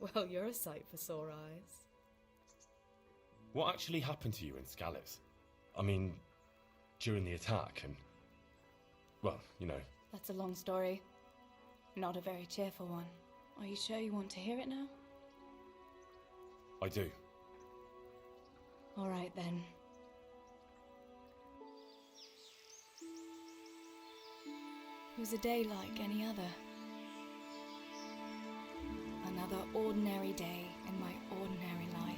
Well, you're a sight for sore eyes. What actually happened to you in Scallops? I mean, during the attack and... well, you know. That's a long story. Not a very cheerful one. Are you sure you want to hear it now? I do. All right, then. It was a day like any other. Another ordinary day in my ordinary life.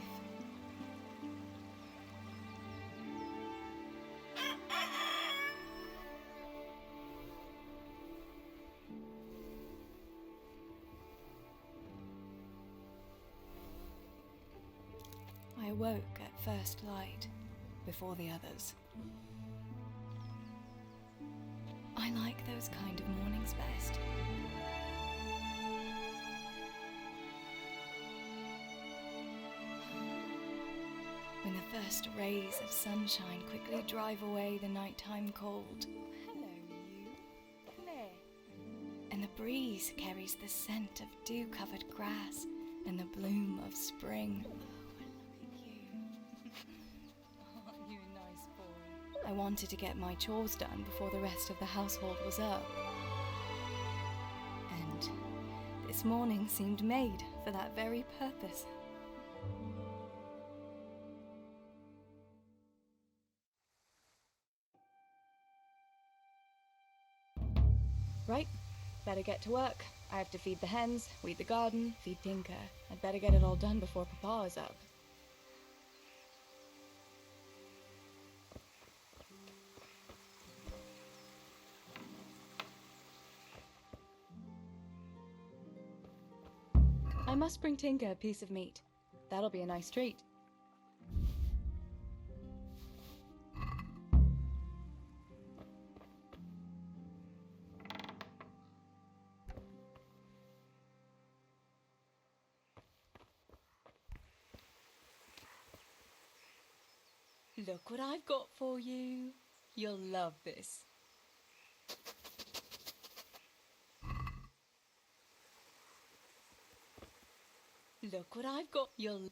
I awoke at first light, before the others. I like those kind of mornings best. When the first rays of sunshine quickly drive away the nighttime cold. Hello, you. Claire. And the breeze carries the scent of dew-covered grass and the bloom of spring. Aren't you a nice boy? I wanted to get my chores done before the rest of the household was up. And this morning seemed made for that very purpose. Right, better get to work. I have to feed the hens, weed the garden, feed Tinker. I'd better get it all done before Papa is up. I must bring Tinker a piece of meat. That'll be a nice treat. Look what I've got for you. You'll love this. Look what I've got. You'll...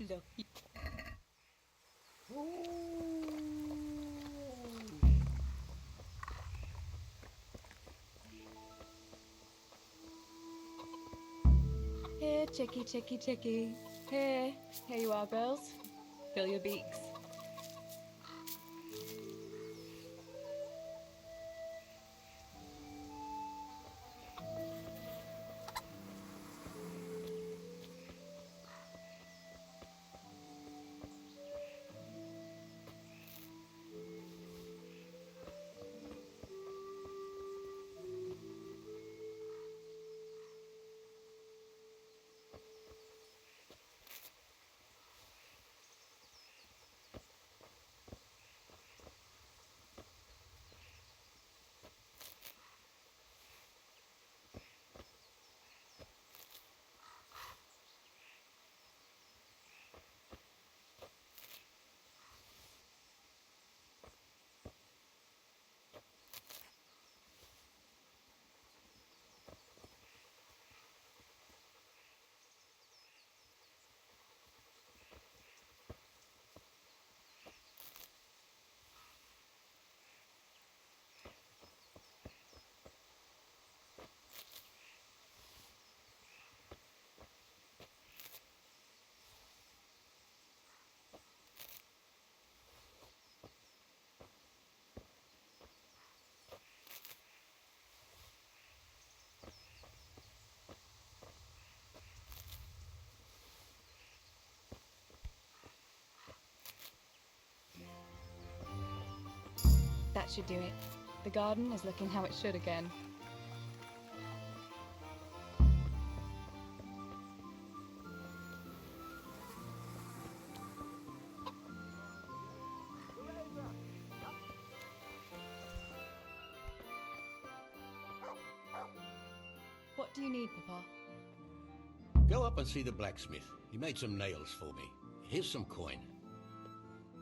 Look. Here, chickie, chickie, chickie. Here you are, girls. Fill your beaks. That should do it. The garden is looking how it should again. What do you need, Papa? Go up and see the blacksmith. He made some nails for me. Here's some coin.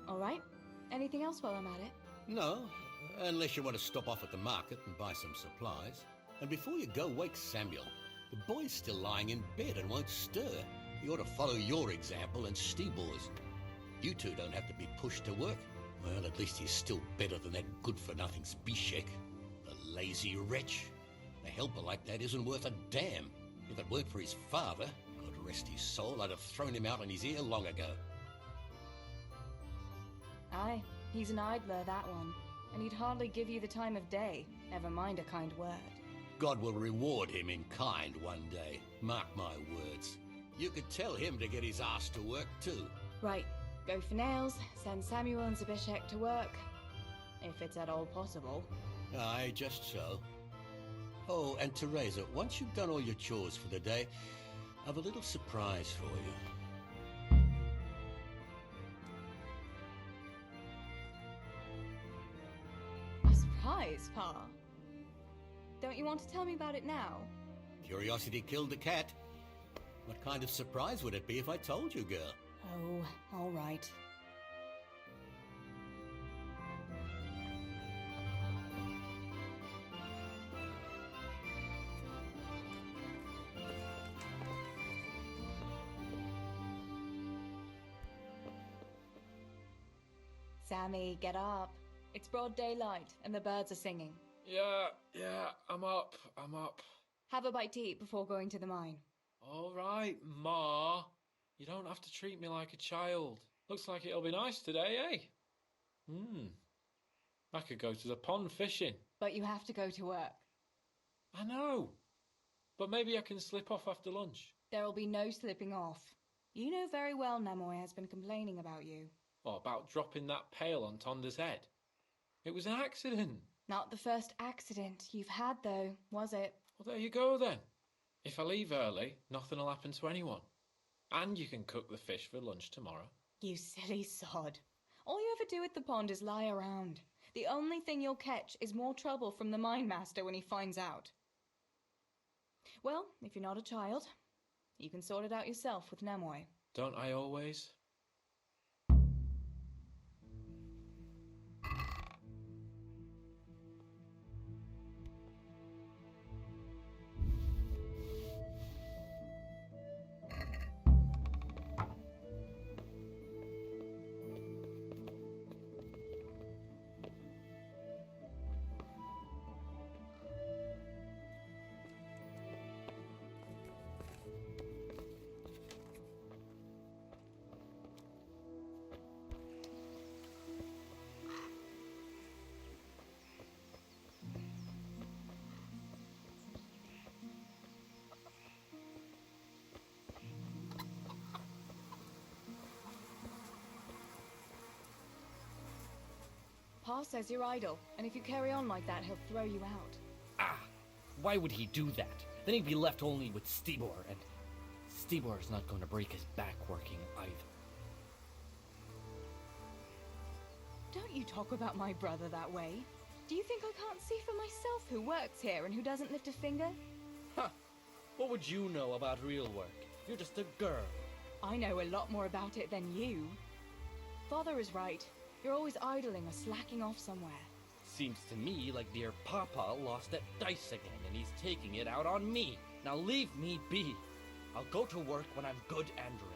All right. Anything else while I'm at it? No, unless you want to stop off at the market and buy some supplies. And before you go, wake Samuel. The boy's still lying in bed and won't stir. You ought to follow your example and Stebor's. You two don't have to be pushed to work. Well, at least he's still better than that good-for-nothing Zbyszek. The lazy wretch. A helper like that isn't worth a damn. If it weren't for his father, God rest his soul, I'd have thrown him out on his ear long ago. Aye, he's an idler, that one. And he'd hardly give you the time of day, never mind a kind word. God will reward him in kind one day. Mark my words. You could tell him to get his ass to work too. Right, go for nails, send Samuel and Zbyszek to work. If it's at all possible. Aye, just so. Oh, and Teresa, once you've done all your chores for the day, I've a little surprise for you. A surprise, Pa? Don't you want to tell me about it now? Curiosity killed the cat. What kind of surprise would it be if I told you, girl? Oh, all right. Sammy, get up. It's broad daylight and the birds are singing. Yeah, I'm up. Have a bite to eat before going to the mine. All right, Ma. You don't have to treat me like a child. Looks like it'll be nice today, eh? I could go to the pond fishing. But you have to go to work. I know. But maybe I can slip off after lunch. There'll be no slipping off. You know very well Nemoy has been complaining about you. Or about dropping that pail on Tonda's head. It was an accident. Not the first accident you've had, though, was it? Well, there you go then. If I leave early, nothing will happen to anyone. And you can cook the fish for lunch tomorrow. You silly sod. All you ever do at the pond is lie around. The only thing you'll catch is more trouble from the mine master when he finds out. Well, if you're not a child, you can sort it out yourself with Nemoy. Don't I always? Pa says you're idle, and if you carry on like that, he'll throw you out. Ah! Why would he do that? Then he'd be left only with Stibor, and Stibor's not going to break his back working either. Don't you talk about my brother that way. Do you think I can't see for myself who works here and who doesn't lift a finger? Ha! What would you know about real work? You're just a girl. I know a lot more about it than you. Father is right. You're always idling or slacking off somewhere. Seems to me like dear Papa lost at dice again, and he's taking it out on me. Now leave me be. I'll go to work when I'm good and ready.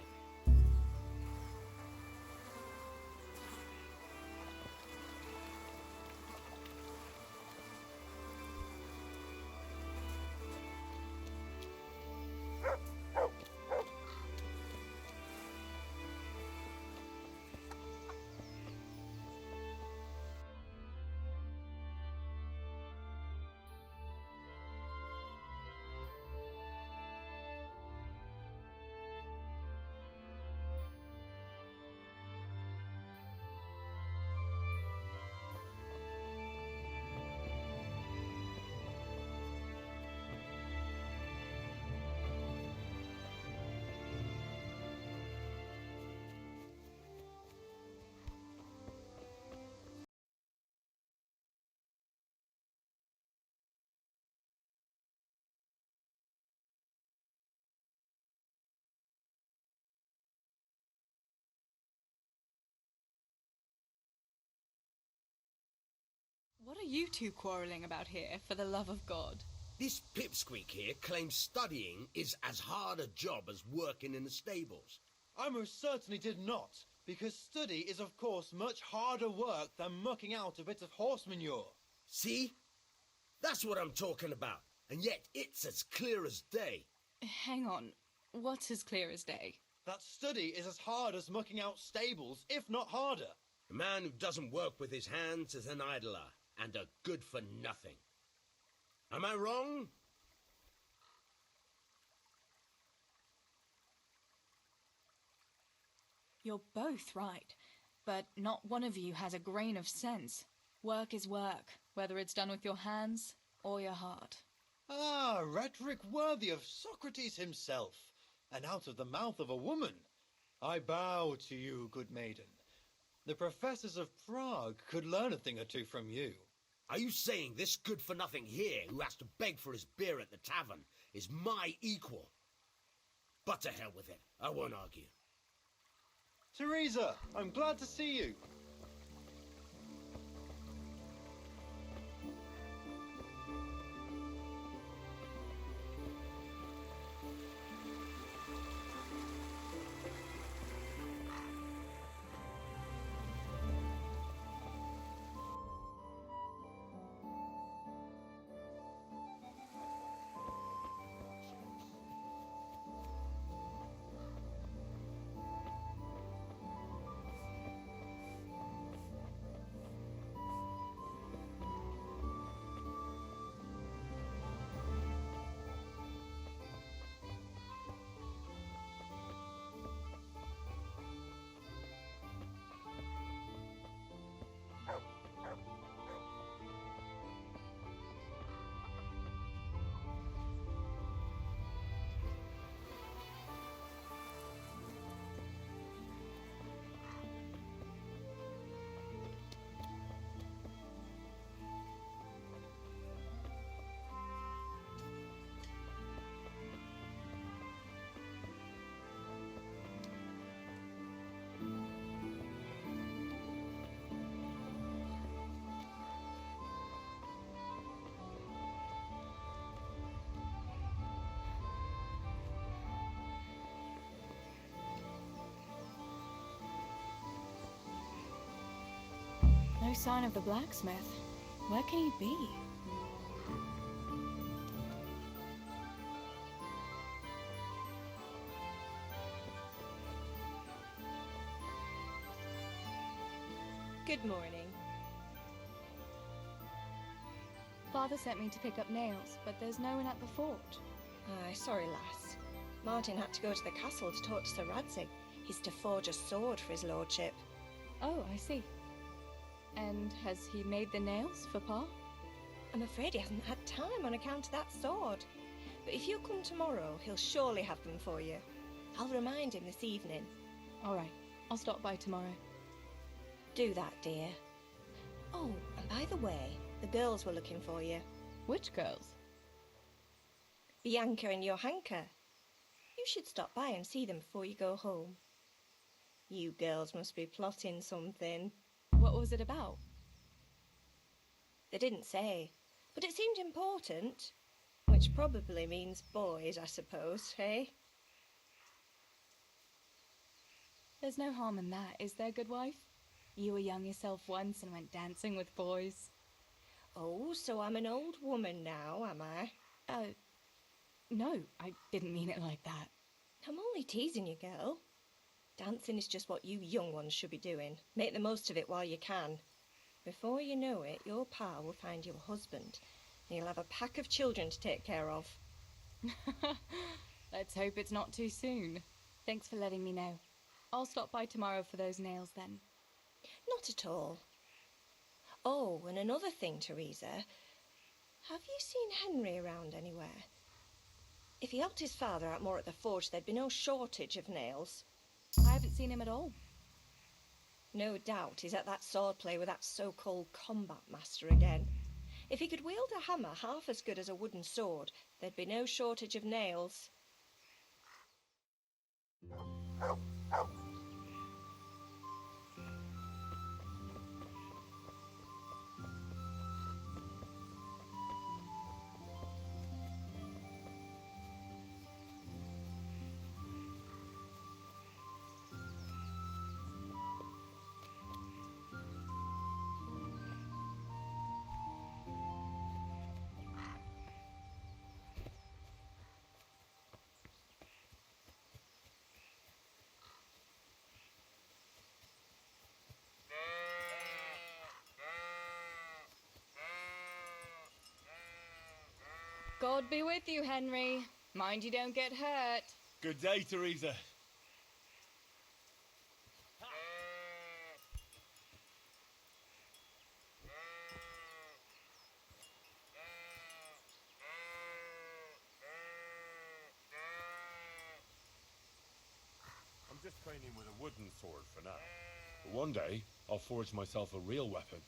What are you two quarrelling about here, for the love of God? This pipsqueak here claims studying is as hard a job as working in the stables. I most certainly did not, because study is of course much harder work than mucking out a bit of horse manure. See? That's what I'm talking about, and yet it's as clear as day. Hang on, what's as clear as day? That study is as hard as mucking out stables, if not harder. A man who doesn't work with his hands is an idler, and a good for nothing. Am I wrong? You're both right, but not one of you has a grain of sense. Work is work, whether it's done with your hands or your heart. Ah, rhetoric worthy of Socrates himself, and out of the mouth of a woman. I bow to you, good maiden. The professors of Prague could learn a thing or two from you. Are you saying this good-for-nothing here, who has to beg for his beer at the tavern, is my equal? But to hell with it, I won't argue. Teresa, I'm glad to see you. No sign of the blacksmith. Where can he be? Good morning. Father sent me to pick up nails, but there's no one at the fort. Aye, sorry, lass. Martin had to go to the castle to talk to Sir Radzig. He's to forge a sword for his lordship. Oh, I see. And has he made the nails for Pa? I'm afraid he hasn't had time on account of that sword. But if you come tomorrow, he'll surely have them for you. I'll remind him this evening. All right, I'll stop by tomorrow. Do that, dear. Oh, and by the way, the girls were looking for you. Which girls? Bianca and Johanka. You should stop by and see them before you go home. You girls must be plotting something. What was it about? They didn't say, but it seemed important. Which probably means boys, I suppose, eh? There's no harm in that, is there, good wife? You were young yourself once and went dancing with boys. Oh, so I'm an old woman now, am I? No, I didn't mean it like that. I'm only teasing you, girl. Dancing is just what you young ones should be doing. Make the most of it while you can. Before you know it, your pa will find you a husband, and you'll have a pack of children to take care of. Let's hope it's not too soon. Thanks for letting me know. I'll stop by tomorrow for those nails then. Not at all. Oh, and another thing, Teresa. Have you seen Henry around anywhere? If he helped his father out more at the forge, there'd be no shortage of nails. I haven't seen him at all. No doubt he's at that swordplay with that so-called combat master again. If he could wield a hammer half as good as a wooden sword, there'd be no shortage of nails. Lord be with you, Henry. Mind you don't get hurt. Good day, Teresa. I'm just training with a wooden sword for now. But one day, I'll forge myself a real weapon.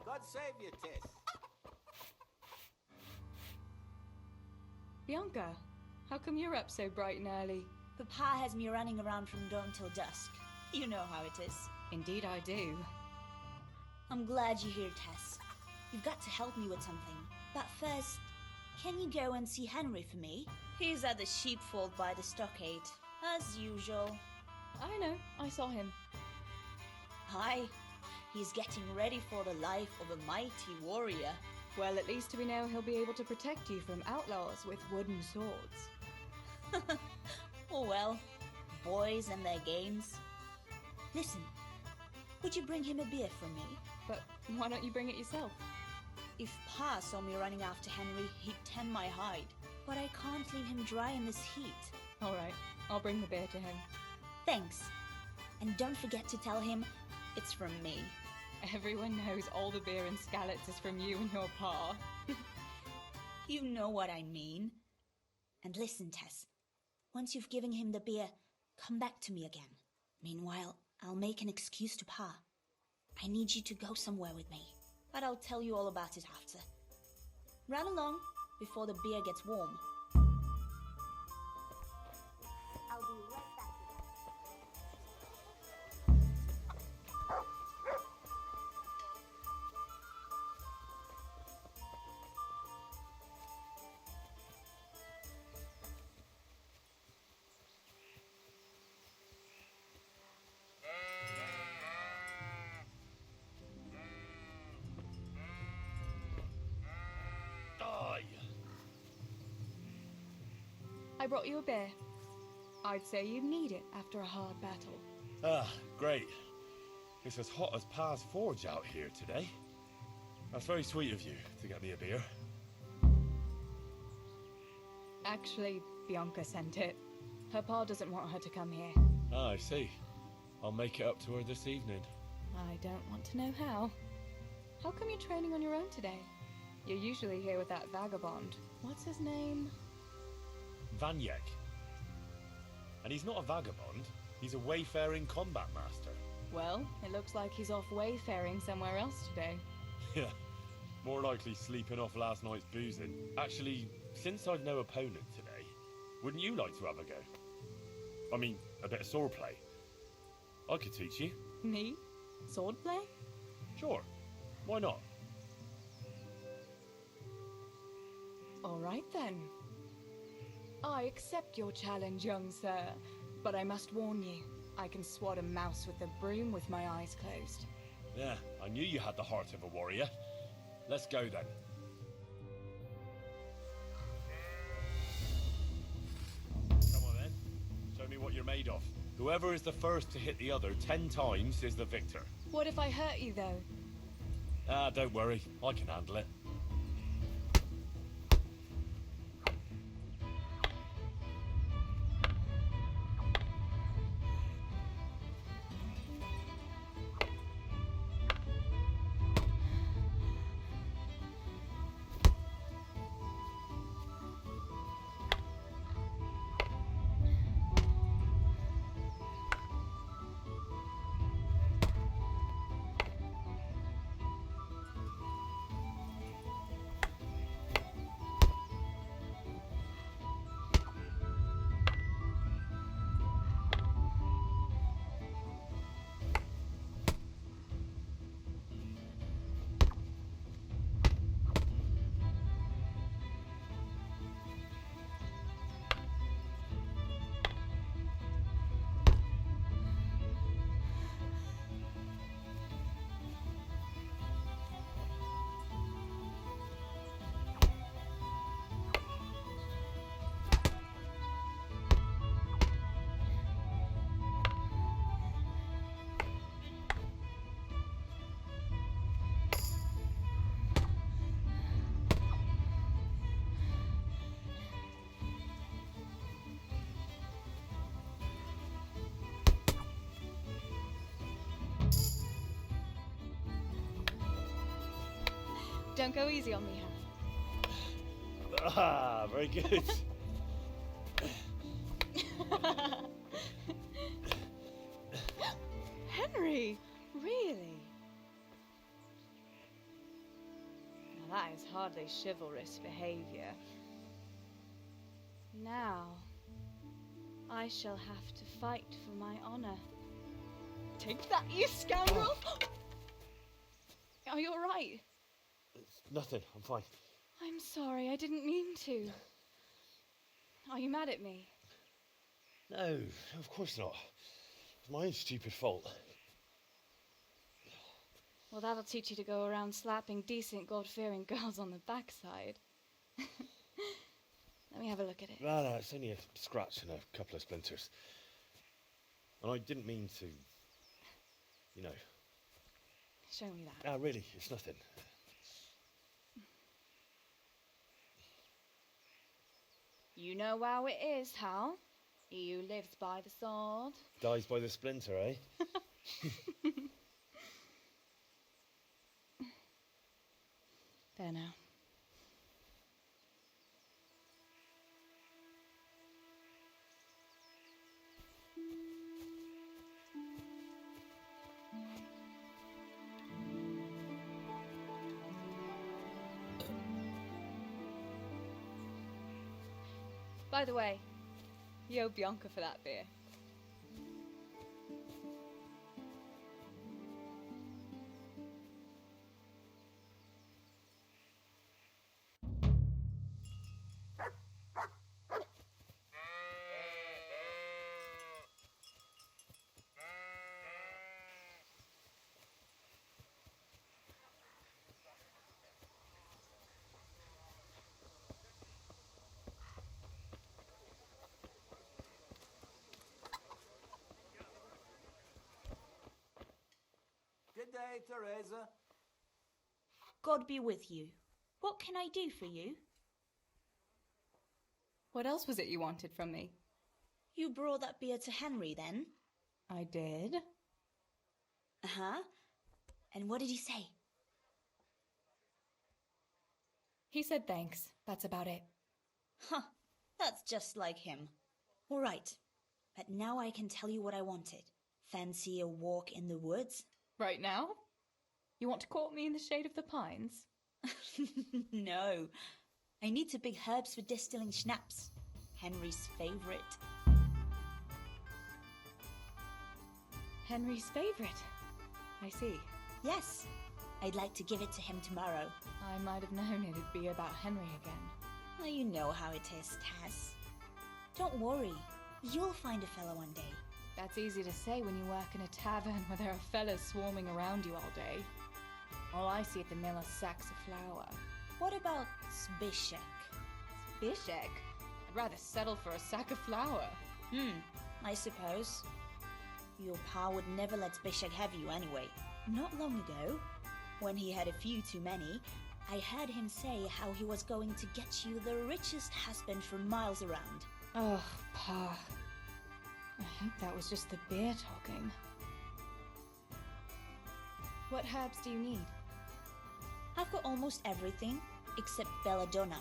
God save you, Tess. Bianca, how come you're up so bright and early? Papa has me running around from dawn till dusk. You know how it is. Indeed I do. I'm glad you're here, Tess. You've got to help me with something. But first, can you go and see Henry for me? He's at the sheepfold by the stockade, as usual. I know, I saw him. Hi. He's getting ready for the life of a mighty warrior. Well, at least we know he'll be able to protect you from outlaws with wooden swords. Oh well, boys and their games. Listen, would you bring him a beer from me? But why don't you bring it yourself? If Pa saw me running after Henry, he'd tan my hide. But I can't leave him dry in this heat. All right, I'll bring the beer to him. Thanks. And don't forget to tell him it's from me. Everyone knows all the beer in Skalitz is from you and your pa. You know what I mean. And listen, Tess. Once you've given him the beer, come back to me again. Meanwhile, I'll make an excuse to Pa. I need you to go somewhere with me. But I'll tell you all about it after. Run along before the beer gets warm. I'll be right back with you. I brought you a beer. I'd say you'd need it after a hard battle. Ah, great. It's as hot as Pa's forge out here today. That's very sweet of you to get me a beer. Actually, Bianca sent it. Her pa doesn't want her to come here. Ah, I see. I'll make it up to her this evening. I don't want to know how. How come you're training on your own today? You're usually here with that vagabond. What's his name? Vanyek. And he's not a vagabond. He's a wayfaring combat master. Well, it looks like he's off wayfaring somewhere else today. Yeah, more likely sleeping off last night's boozing. Actually, since I've no opponent today, wouldn't you like to have a go? I mean, a bit of swordplay. I could teach you. Me? Swordplay? Sure. Why not? All right then. I accept your challenge, young sir, but I must warn you, I can swat a mouse with a broom with my eyes closed. Yeah, I knew you had the heart of a warrior. Let's go then. Come on then. Show me what you're made of. Whoever is the first to hit the other 10 times is the victor. What if I hurt you, though? Ah, don't worry. I can handle it. Don't go easy on me, Ah, very good. Henry, really? Now that is hardly chivalrous behavior. Now, I shall have to fight for my honor. Take that, you scoundrel! Are you alright? It's nothing, I'm fine. I'm sorry, I didn't mean to. Are you mad at me? No, of course not. It's my own stupid fault. Well, that'll teach you to go around slapping decent, God-fearing girls on the backside. Let me have a look at it. No, it's only a scratch and a couple of splinters. And I didn't mean to, you know. Show me that. No, really, it's nothing. You know how it is, Hal. He who lives by the sword Dies by the splinter, eh? There now. By the way, you owe Bianca for that beer. Good day, Teresa. God be with you. What can I do for you? What else was it you wanted from me? You brought that beer to Henry, then? I did. Uh-huh. And what did he say? He said thanks. That's about it. Huh. That's just like him. All right. But now I can tell you what I wanted. Fancy a walk in the woods? Right now? You want to court me in the shade of the pines? No. I need to pick herbs for distilling schnapps. Henry's favorite. Henry's favorite. I see. Yes. I'd like to give it to him tomorrow. I might have known it'd be about Henry again. Well, you know how it is, Taz. Don't worry. You'll find a fella one day. That's easy to say when you work in a tavern where there are fellas swarming around you all day. All I see at the mill are sacks of flour. What about Zbyszek? Zbyszek? I'd rather settle for a sack of flour. I suppose. Your pa would never let Zbyszek have you anyway. Not long ago, when he had a few too many, I heard him say how he was going to get you the richest husband for miles around. Oh, Pa. I hope that was just the beer talking. What herbs do you need? I've got almost everything except belladonna.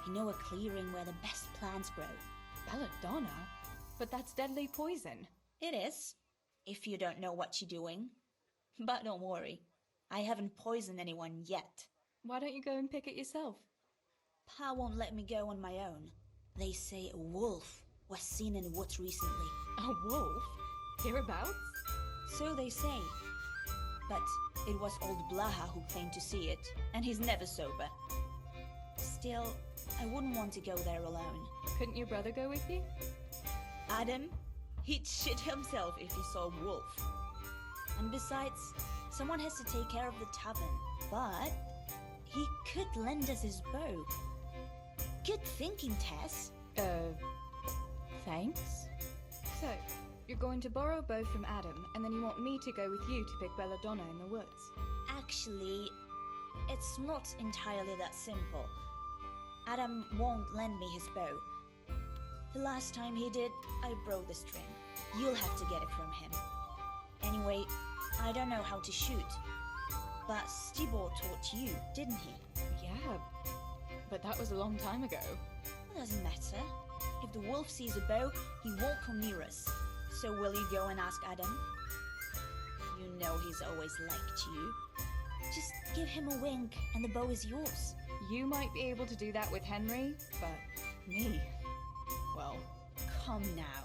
I know a clearing where the best plants grow. Belladonna? But that's deadly poison. It is, if you don't know what you're doing. But don't worry, I haven't poisoned anyone yet. Why don't you go and pick it yourself? Pa won't let me go on my own. They say a wolf was seen in the woods recently. A wolf? Hereabouts? So they say. But it was old Blaha who claimed to see it, and he's never sober. Still, I wouldn't want to go there alone. Couldn't your brother go with you? Adam? He'd shit himself if he saw a wolf. And besides, someone has to take care of the tavern. But he could lend us his bow. Good thinking, Tess. Thanks? So, you're going to borrow a bow from Adam, and then you want me to go with you to pick belladonna in the woods? Actually, it's not entirely that simple. Adam won't lend me his bow. The last time he did, I broke the string. You'll have to get it from him. Anyway, I don't know how to shoot. But Stibor taught you, didn't he? Yeah, but that was a long time ago. It doesn't matter. If the wolf sees a bow, he won't come near us. So will you go and ask Adam? You know he's always liked you. Just give him a wink and the bow is yours. You might be able to do that with Henry, but me, well... Come now.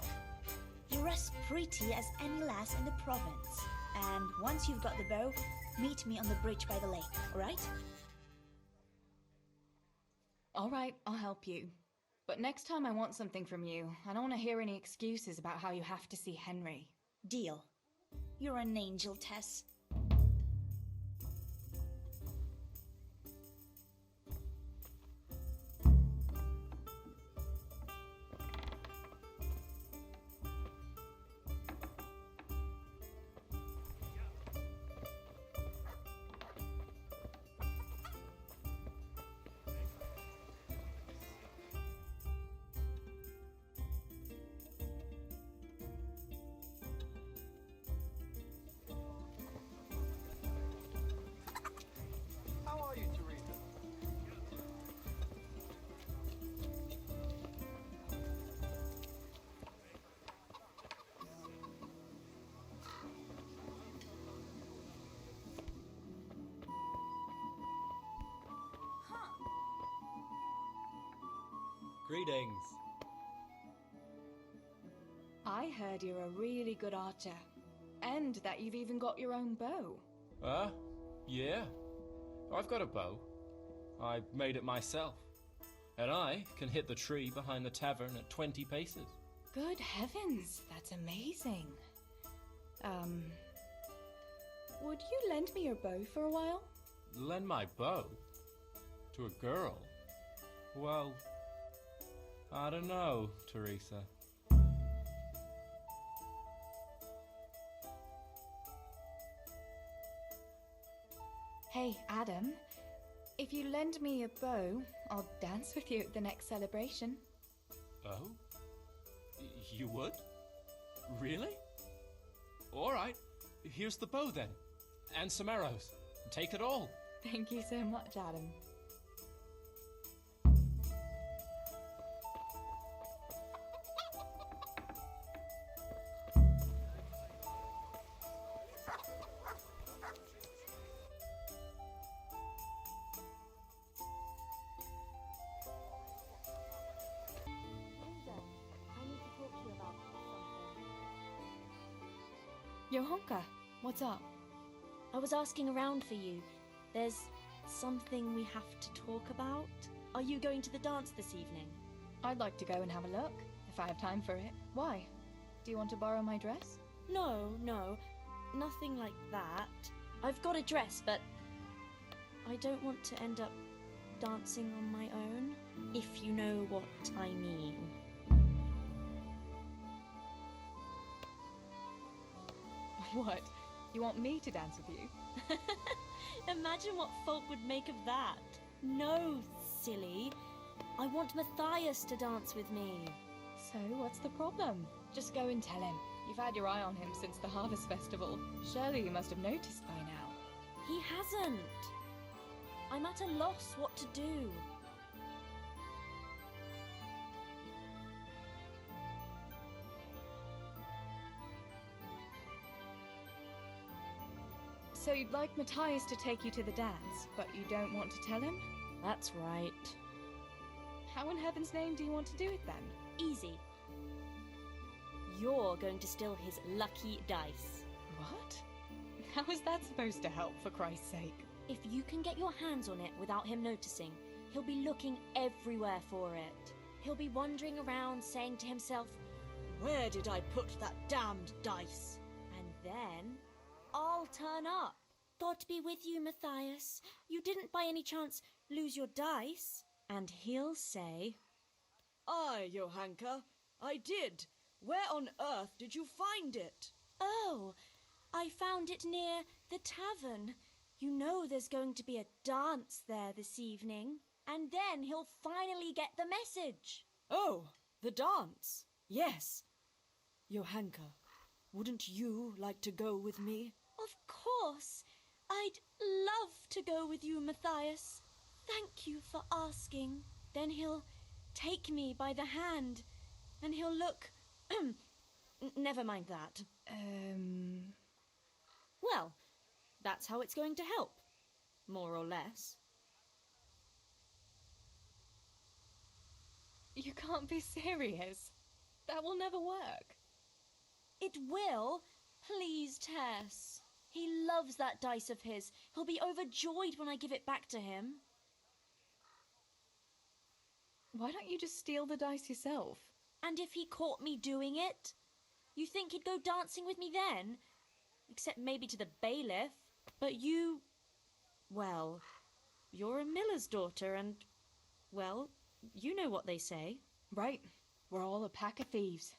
You're as pretty as any lass in the province. And once you've got the bow, meet me on the bridge by the lake, alright? Alright, I'll help you. But next time I want something from you, I don't want to hear any excuses about how you have to see Henry. Deal. You're an angel, Tess. How are you, Teresa? Greetings. I heard you're a really good archer. And that you've even got your own bow. Yeah. I've got a bow. I made it myself. And I can hit the tree behind the tavern at 20 paces. Good heavens, that's amazing. Would you lend me your bow for a while? Lend my bow? To a girl? Well, I don't know, Teresa. Hey, Adam. If you lend me a bow, I'll dance with you at the next celebration. Oh? You would? Really? Alright, here's the bow then. And some arrows. Take it all. Thank you so much, Adam. Johanka, what's up? I was asking around for you. There's something we have to talk about. Are you going to the dance this evening? I'd like to go and have a look, if I have time for it. Why? Do you want to borrow my dress? No, nothing like that. I've got a dress, but I don't want to end up dancing on my own, if you know what I mean. What? You want me to dance with you? Imagine what folk would make of that. No, silly. I want Matthias to dance with me. So, what's the problem? Just go and tell him. You've had your eye on him since the Harvest Festival. Surely you must have noticed by now. He hasn't. I'm at a loss what to do. So you'd like Matthias to take you to the dance, but you don't want to tell him? That's right. How in heaven's name do you want to do it then? Easy. You're going to steal his lucky dice. What? How is that supposed to help, for Christ's sake? If you can get your hands on it without him noticing, he'll be looking everywhere for it. He'll be wandering around saying to himself, "Where did I put that damned dice?" And then I'll turn up. God be with you, Matthias. You didn't by any chance lose your dice? And he'll say, "Aye, Johanka, I did. Where on earth did you find it?" "Oh, I found it near the tavern. You know there's going to be a dance there this evening." And then he'll finally get the message. "Oh, the dance? Yes. Johanka, wouldn't you like to go with me?" Of course. I'd love to go with you, Matthias. Thank you for asking. Then he'll take me by the hand, and he'll look... Never mind that. Well, that's how it's going to help. More or less. You can't be serious. That will never work. It will. Please, Tess. He loves that dice of his. He'll be overjoyed when I give it back to him. Why don't you just steal the dice yourself? And if he caught me doing it? You think he'd go dancing with me then? Except maybe to the bailiff. But you... Well, you're a miller's daughter and... Well, you know what they say. Right. We're all a pack of thieves.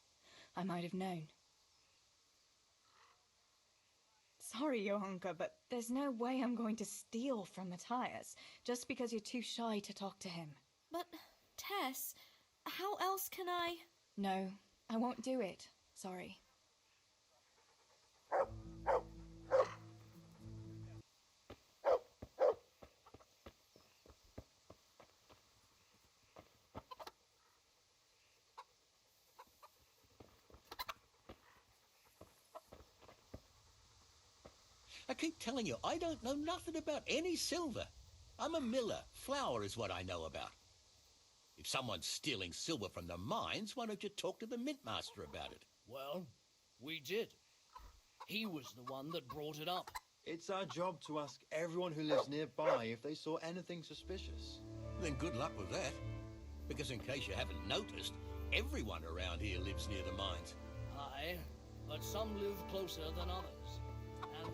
I might have known. Sorry, Johanka, but there's no way I'm going to steal from Matthias just because you're too shy to talk to him. But, Tess, how else can I... No, I won't do it. Sorry. I keep telling you, I don't know nothing about any silver. I'm a miller. Flour is what I know about. If someone's stealing silver from the mines, why don't you talk to the mintmaster about it? Well, we did. He was the one that brought it up. It's our job to ask everyone who lives nearby if they saw anything suspicious. Then good luck with that. Because in case you haven't noticed, everyone around here lives near the mines. Aye, but some live closer than others. And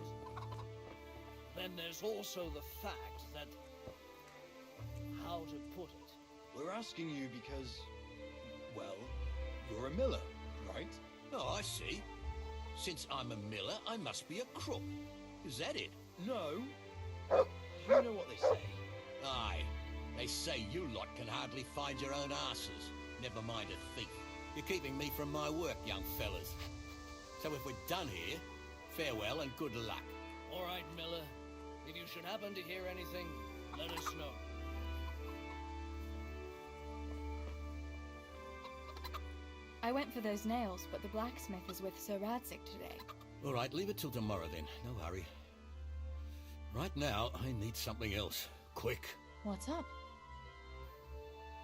then there's also the fact that... How to put it? We're asking you because, well, you're a miller, right? Oh, I see. Since I'm a miller, I must be a crook. Is that it? No. But you know what they say. Aye. They say you lot can hardly find your own asses. Never mind a thief. You're keeping me from my work, young fellas. So if we're done here, farewell and good luck. All right, Miller. If you should happen to hear anything, let us know. I went for those nails, but the blacksmith is with Sir Radzik today. All right, leave it till tomorrow then. No hurry. Right now, I need something else. Quick. What's up?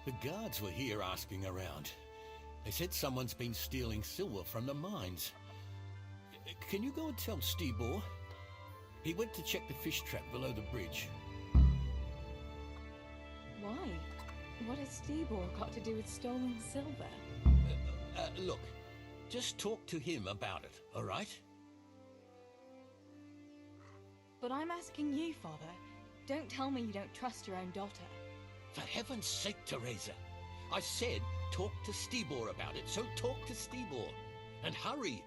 The guards were here asking around. They said someone's been stealing silver from the mines. Can you go and tell Stibor? He went to check the fish trap below the bridge. Why? What has Stibor got to do with stolen silver? Look, just talk to him about it, all right? But I'm asking you, Father. Don't tell me you don't trust your own daughter. For heaven's sake, Teresa. I said talk to Stibor about it, so talk to Stibor. And hurry!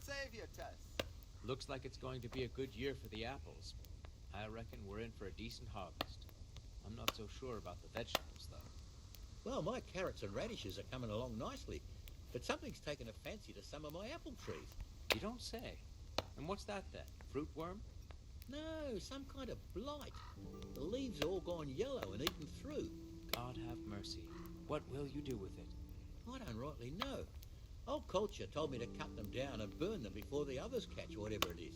Save you, Tess. Looks like it's going to be a good year for the apples. I reckon we're in for a decent harvest. I'm not so sure about the vegetables, though. Well, my carrots and radishes are coming along nicely, but something's taken a fancy to some of my apple trees. You don't say. And what's that then? Fruit worm? No, some kind of blight. The leaves are all gone yellow and eaten through. God have mercy. What will you do with it? I don't rightly know. Old culture told me to cut them down and burn them before the others catch whatever it is.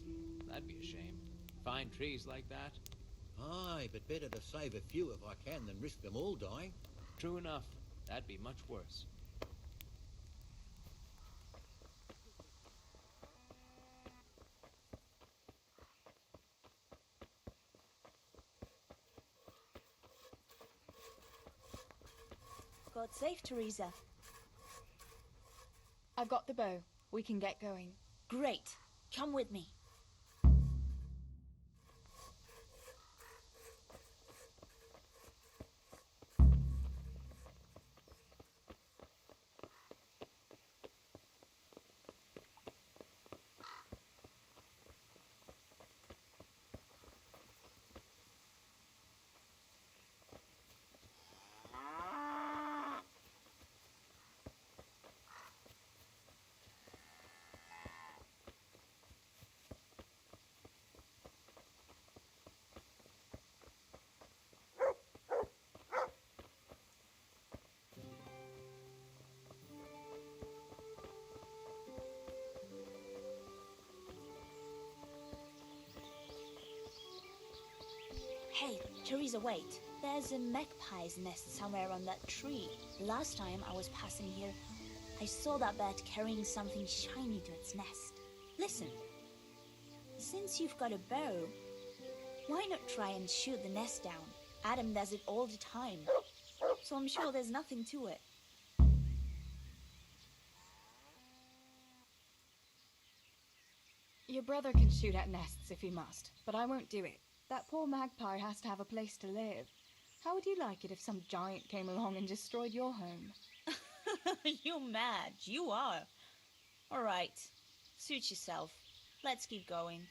That'd be a shame. Fine trees like that. Aye, but better to save a few if I can than risk them all dying. True enough. That'd be much worse. God save Teresa. I've got the bow. We can get going. Great. Come with me. Hey, Teresa, wait. There's a magpie's nest somewhere on that tree. Last time I was passing here, I saw that bird carrying something shiny to its nest. Listen, since you've got a bow, why not try and shoot the nest down? Adam does it all the time, so I'm sure there's nothing to it. Your brother can shoot at nests if he must, but I won't do it. That poor magpie has to have a place to live. How would you like it if some giant came along and destroyed your home? You mad? You are. All right, suit yourself. Let's keep going.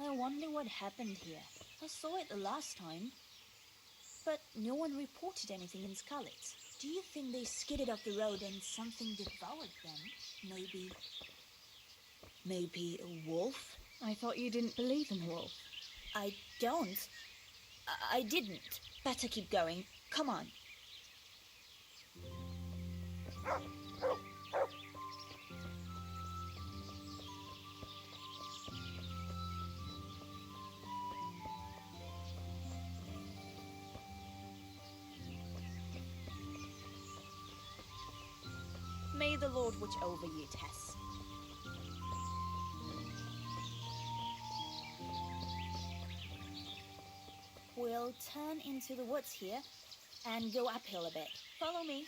I wonder what happened here. I saw it the last time, but no one reported anything in Scarlet. Do you think they skidded off the road and something devoured them? Maybe a wolf? I thought you didn't believe in the wolf. I don't. I didn't. Better keep going. Come on. May the Lord watch over you, Tess. We'll turn into the woods here and go uphill a bit. Follow me.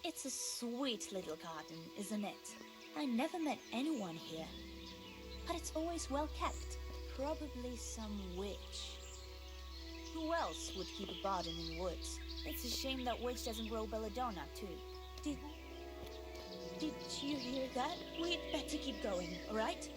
It's a sweet little garden, isn't it? I never met anyone here, but it's always well kept. Probably some witch. Who else would keep a garden in the woods? It's a shame that witch doesn't grow belladonna, too. Did you hear that? We'd better keep going, all right?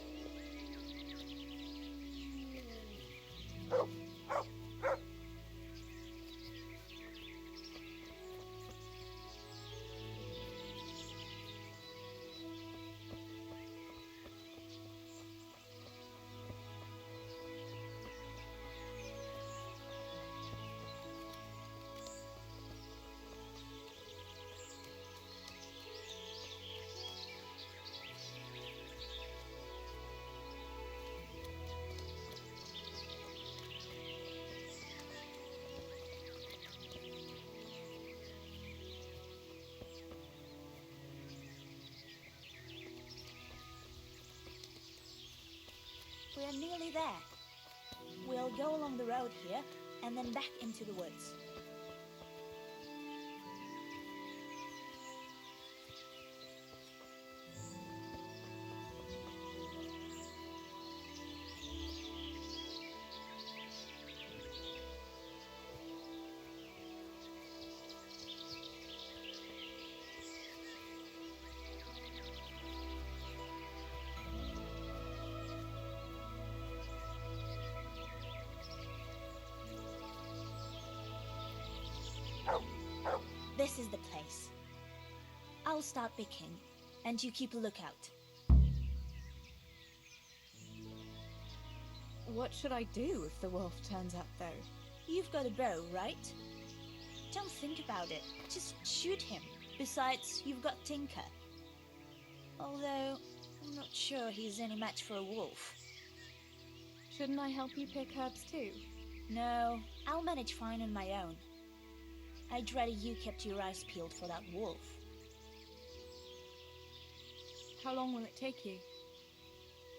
We're nearly there. We'll go along the road here and then back into the woods. advice. I'll start picking, and you keep a lookout. What should I do if the wolf turns up, though? You've got a bow, right? Don't think about it. Just shoot him. Besides, you've got Tinker. Although, I'm not sure he's any match for a wolf. Shouldn't I help you pick herbs too? No, I'll manage fine on my own. I'd rather you kept your eyes peeled for that wolf. How long will it take you?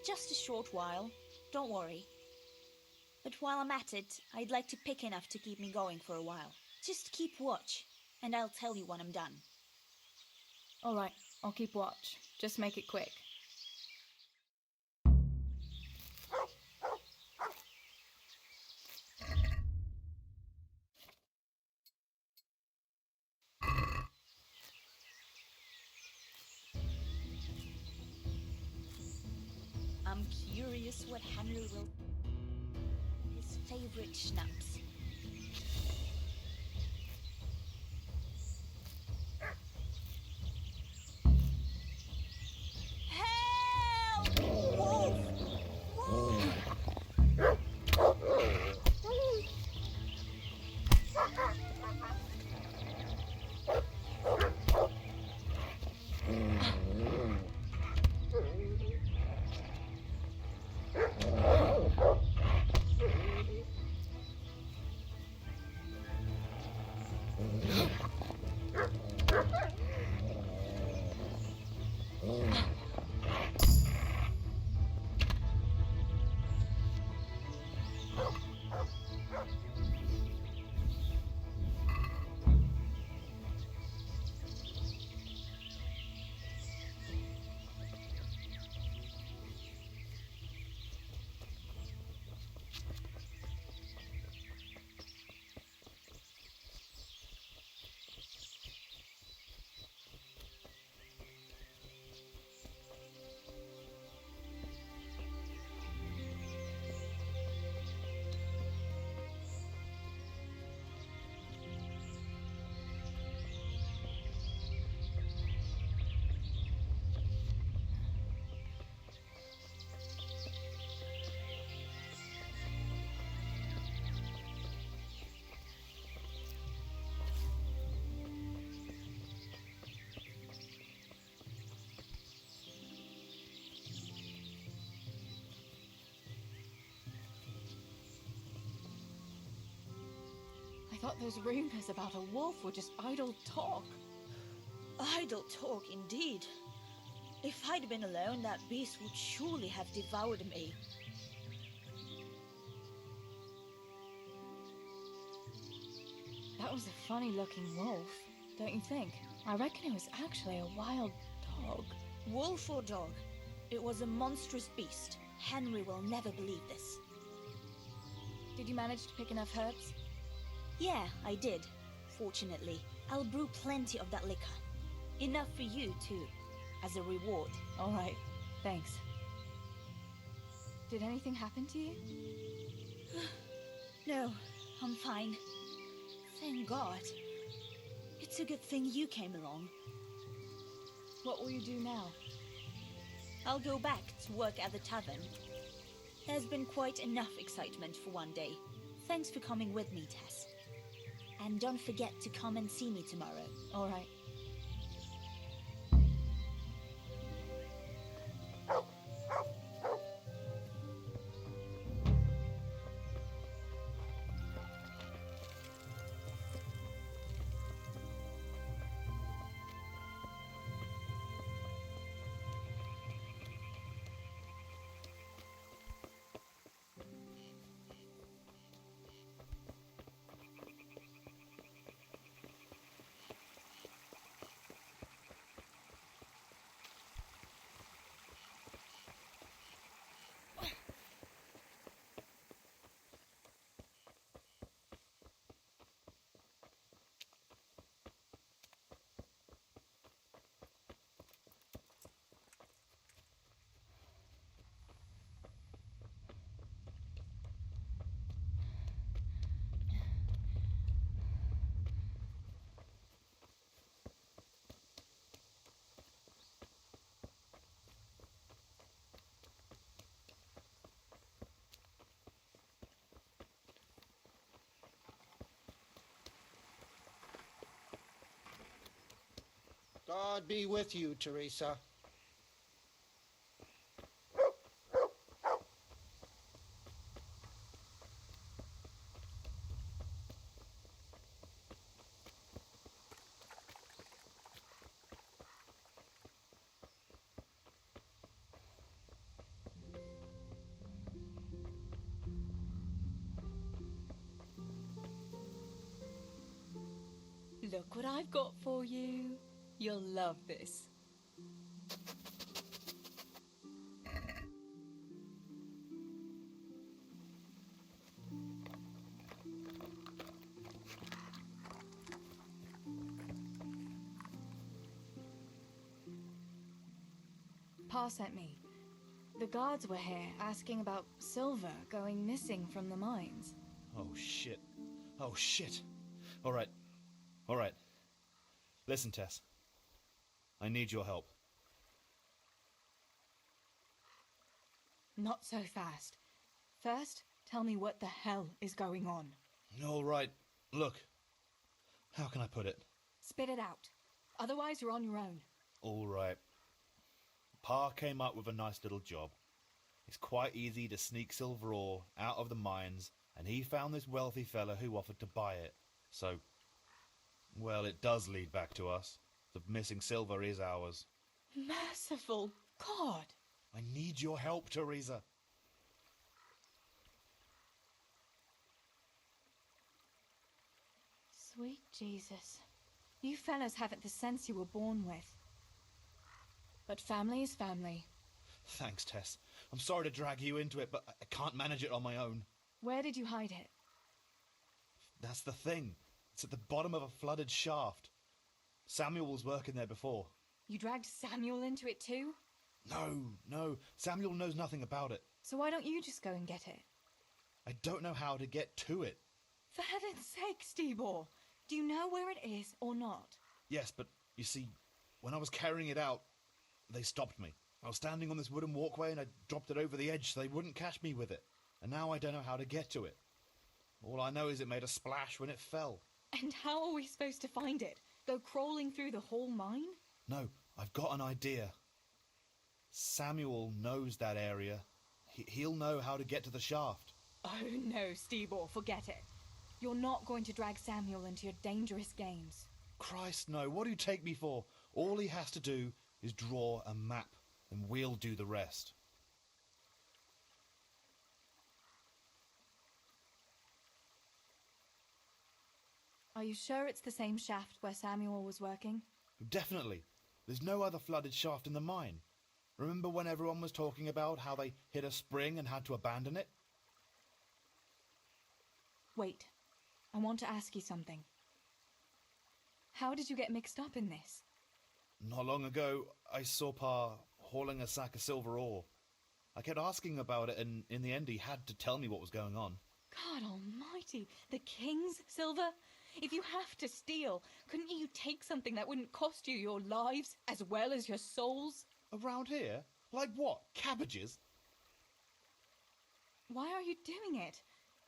Just a short while. Don't worry. But while I'm at it, I'd like to pick enough to keep me going for a while. Just keep watch, and I'll tell you when I'm done. All right, I'll keep watch. Just make it quick. I'm curious what Henry will... his favorite schnapps. Help! Wolf! Wolf! I thought those rumors about a wolf were just idle talk. Idle talk, indeed. If I'd been alone, that beast would surely have devoured me. That was a funny-looking wolf, don't you think? I reckon it was actually a wild dog. Wolf or dog, it was a monstrous beast. Henry will never believe this. Did you manage to pick enough herbs? Yeah, I did. Fortunately, I'll brew plenty of that liquor. Enough for you, too, as a reward. All right, thanks. Did anything happen to you? No, I'm fine. Thank God. It's a good thing you came along. What will you do now? I'll go back to work at the tavern. There's been quite enough excitement for one day. Thanks for coming with me, Tess. And don't forget to come and see me tomorrow. All right. God be with you, Teresa. Look what I've got for you. You'll love this. Pa sent me. The guards were here asking about silver going missing from the mines. Oh, shit. Oh, shit. All right. All right. Listen, Tess. I need your help. Not so fast. First, tell me what the hell is going on. All right. Look. How can I put it? Spit it out. Otherwise, you're on your own. All right. Pa came up with a nice little job. It's quite easy to sneak silver ore out of the mines, and he found this wealthy fella who offered to buy it. So, well, it does lead back to us. The missing silver is ours. Merciful God! I need your help, Teresa. Sweet Jesus. You fellas haven't the sense you were born with. But family is family. Thanks, Tess. I'm sorry to drag you into it, but I can't manage it on my own. Where did you hide it? That's the thing. It's at the bottom of a flooded shaft. Samuel was working there before. You dragged Samuel into it too? No. Samuel knows nothing about it. So why don't you just go and get it? I don't know how to get to it. For heaven's sake, Stebor! Do you know where it is or not? Yes, but you see, when I was carrying it out, they stopped me. I was standing on this wooden walkway and I dropped it over the edge so they wouldn't catch me with it. And now I don't know how to get to it. All I know is it made a splash when it fell. And how are we supposed to find it? Go crawling through the whole mine? No, I've got an idea. Samuel knows that area. He'll know how to get to the shaft. Oh no, Stebor, forget it. You're not going to drag Samuel into your dangerous games. Christ, no. What do you take me for? All he has to do is draw a map, and we'll do the rest. Are you sure it's the same shaft where Samuel was working? Definitely. There's no other flooded shaft in the mine. Remember when everyone was talking about how they hit a spring and had to abandon it? Wait. I want to ask you something. How did you get mixed up in this? Not long ago, I saw Pa hauling a sack of silver ore. I kept asking about it, and in the end he had to tell me what was going on. God almighty, the king's silver? If you have to steal, couldn't you take something that wouldn't cost you your lives as well as your souls? Around here? Like what? Cabbages? Why are you doing it?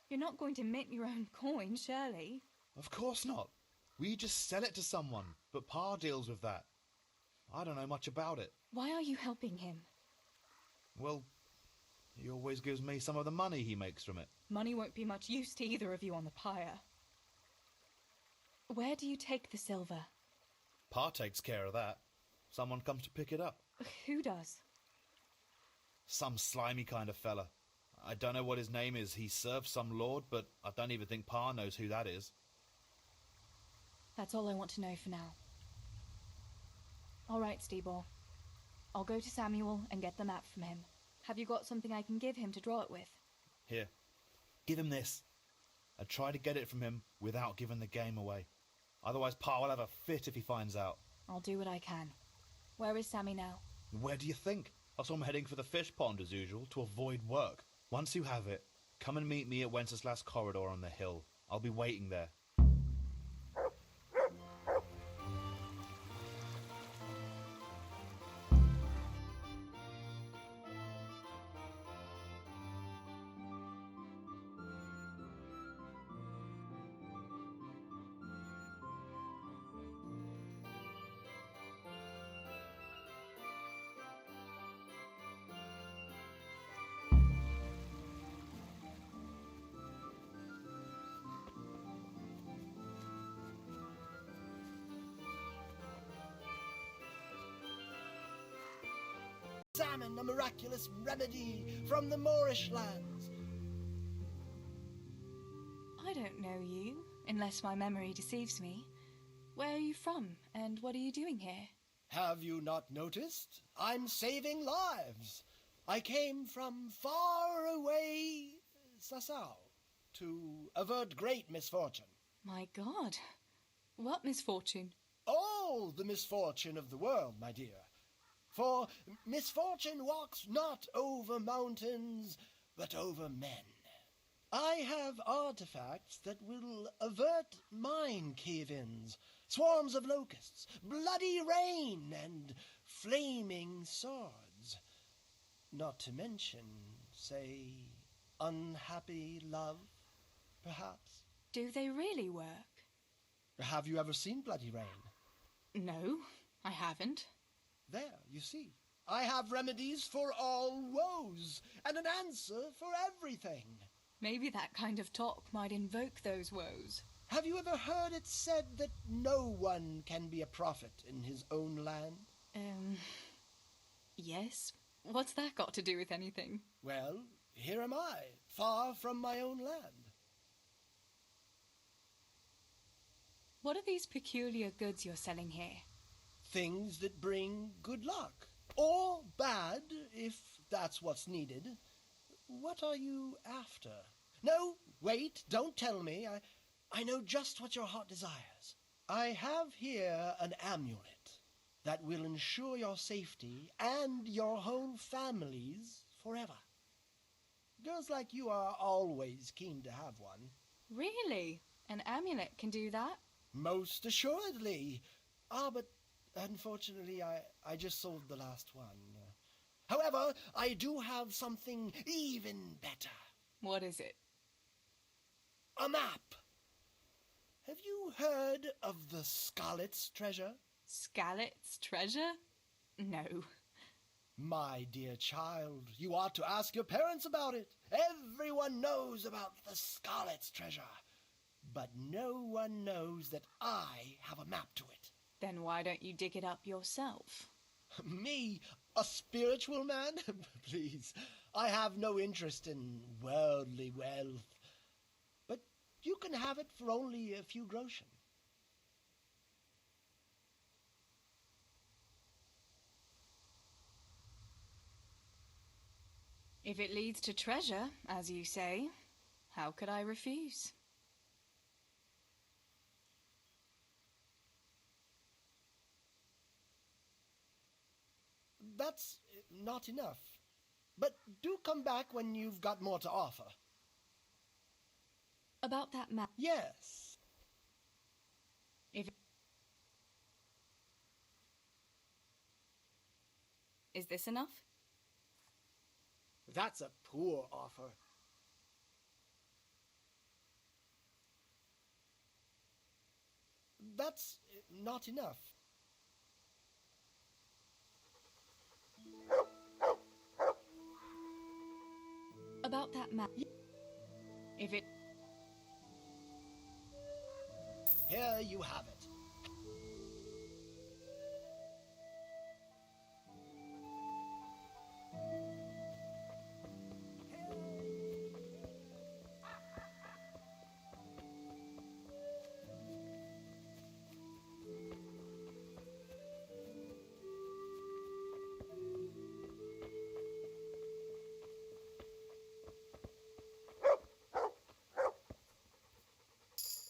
You're not going to mint your own coin, surely? Of course not. We just sell it to someone, but Pa deals with that. I don't know much about it. Why are you helping him? Well, he always gives me some of the money he makes from it. Money won't be much use to either of you on the pyre. Where do you take the silver? Pa takes care of that. Someone comes to pick it up. Who does? Some slimy kind of fella. I don't know what his name is. He serves some lord, but I don't even think Pa knows who that is. That's all I want to know for now. All right, Stebor. I'll go to Samuel and get the map from him. Have you got something I can give him to draw it with? Here. Give him this. I try to get it from him without giving the game away. Otherwise Pa will have a fit if he finds out. I'll do what I can. Where is Sammy now? Where do you think? I saw him heading for the fish pond as usual, to avoid work. Once you have it, come and meet me at Wenceslas Corridor on the hill. I'll be waiting there. examine a miraculous remedy from the Moorish lands. I don't know you, unless my memory deceives me. Where are you from, and what are you doing here? Have you not noticed? I'm saving lives. I came from far away Sasau to avert great misfortune. My God, what misfortune? All the misfortune of the world, my dear. For misfortune walks not over mountains, but over men. I have artifacts that will avert mine cave-ins, swarms of locusts, bloody rain, and flaming swords. Not to mention, say, unhappy love, perhaps. Do they really work? Have you ever seen bloody rain? No, I haven't. There, you see. I have remedies for all woes, and an answer for everything. Maybe that kind of talk might invoke those woes. Have you ever heard it said that no one can be a prophet in his own land? Yes. What's that got to do with anything? Well, here am I, far from my own land. What are these peculiar goods you're selling here? Things that bring good luck. Or bad, if that's what's needed. What are you after? No, wait, don't tell me. I know just what your heart desires. I have here an amulet that will ensure your safety and your whole families forever. Girls like you are always keen to have one. Really? An amulet can do that? Most assuredly. But unfortunately I just sold the last one. However, I do have something even better. What is it? A map. Have you heard of the Scarlet's treasure? Scarlet's treasure? No. My dear child, you ought to ask your parents about it. Everyone knows about the Scarlet's treasure. But no one knows that I have a map to it. Then why don't you dig it up yourself? Me? A spiritual man? Please, I have no interest in worldly wealth. But you can have it for only a few groschen. If it leads to treasure, as you say, how could I refuse? That's not enough. But do come back when you've got more to offer. About that map? Yes. Is this enough? That's a poor offer. That's not enough. About that map. If it... Here you have it.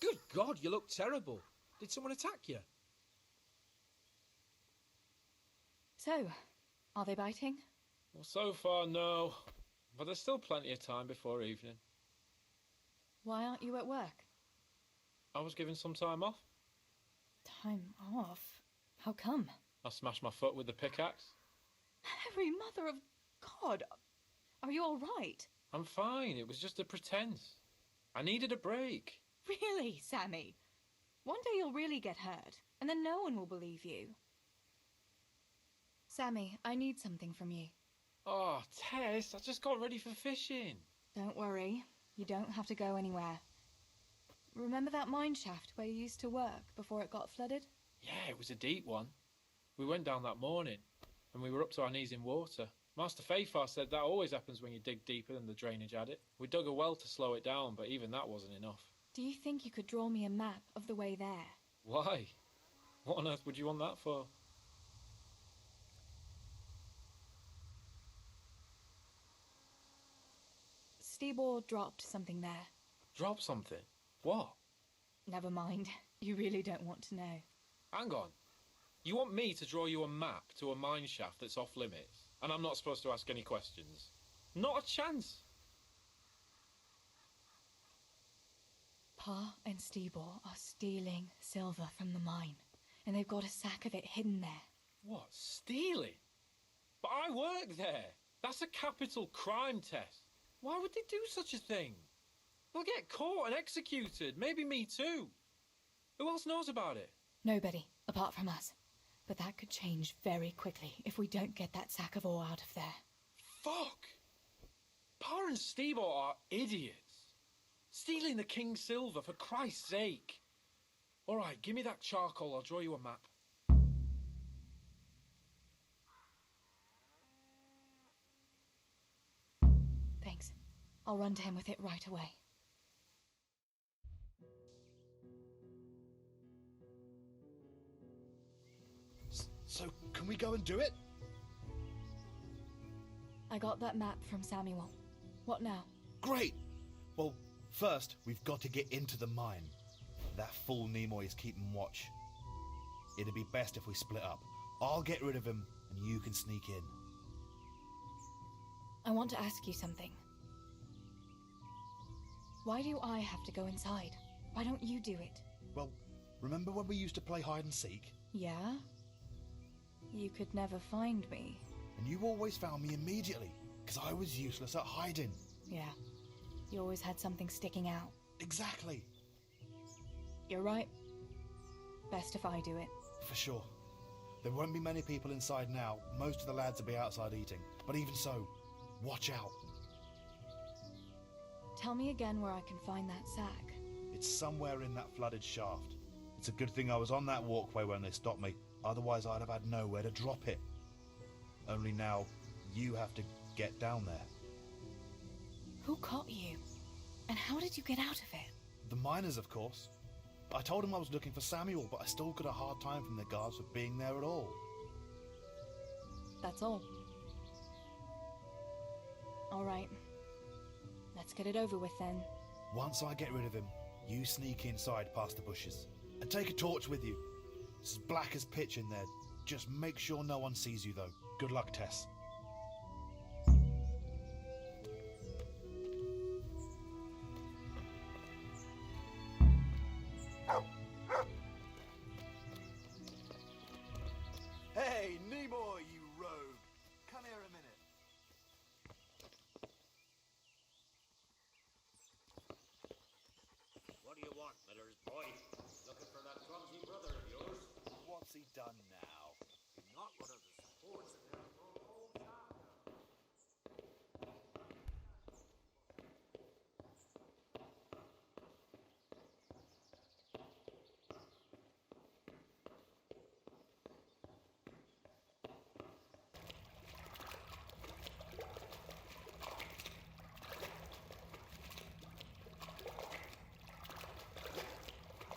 Good God, you look terrible. Did someone attack you? So, are they biting? Well, so far, no. But there's still plenty of time before evening. Why aren't you at work? I was given some time off. Time off? How come? I smashed my foot with the pickaxe. Harry, mother of God! Are you all right? I'm fine. It was just a pretense. I needed a break. Really, Sammy? One day you'll really get hurt, and then no one will believe you. Sammy, I need something from you. Oh, Tess, I just got ready for fishing. Don't worry. You don't have to go anywhere. Remember that mine shaft where you used to work before it got flooded? Yeah, it was a deep one. We went down that morning, and we were up to our knees in water. Master Fafar said that always happens when you dig deeper than the drainage had it. We dug a well to slow it down, but even that wasn't enough. Do you think you could draw me a map of the way there? Why? What on earth would you want that for? Stibor dropped something there. Drop something? What? Never mind. You really don't want to know. Hang on. You want me to draw you a map to a mine shaft that's off limits, and I'm not supposed to ask any questions? Not a chance! Pa and Stibor are stealing silver from the mine, and they've got a sack of it hidden there. What, stealing? But I work there! That's a capital crime, Tess. Why would they do such a thing? They'll get caught and executed, maybe me too. Who else knows about it? Nobody, apart from us. But that could change very quickly if we don't get that sack of ore out of there. Fuck! Pa and Stibor are idiots. Stealing the king's silver, for Christ's sake. All right, give me that charcoal, I'll draw you a map. Thanks. I'll run to him with it right away. So, can we go and do it? I got that map from Samuel. What now? Great! Well, first, we've got to get into the mine. That fool Nimoy is keeping watch. It'd be best if we split up. I'll get rid of him, and you can sneak in. I want to ask you something. Why do I have to go inside? Why don't you do it? Well, remember when we used to play hide and seek? Yeah? You could never find me. And you always found me immediately, because I was useless at hiding. Yeah. You always had something sticking out. Exactly. You're right. Best if I do it. For sure. There won't be many people inside now. Most of the lads will be outside eating. But even so, watch out. Tell me again where I can find that sack. It's somewhere in that flooded shaft. It's a good thing I was on that walkway when they stopped me. Otherwise, I'd have had nowhere to drop it. Only now, you have to get down there. Who caught you? And how did you get out of it? The miners, of course. I told them I was looking for Samuel, but I still got a hard time from the guards for being there at all. That's all. All right. Let's get it over with then. Once I get rid of him, you sneak inside past the bushes. And take a torch with you. It's as black as pitch in there. Just make sure no one sees you, though. Good luck, Tess. Hey, Nimoy, you rogue! Come here a minute. What do you want, Miller's boy? Looking for that clumsy brother of yours? What's he done now? Not one of the sports that they're for old town.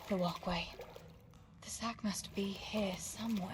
The walkway. The sack must be here somewhere.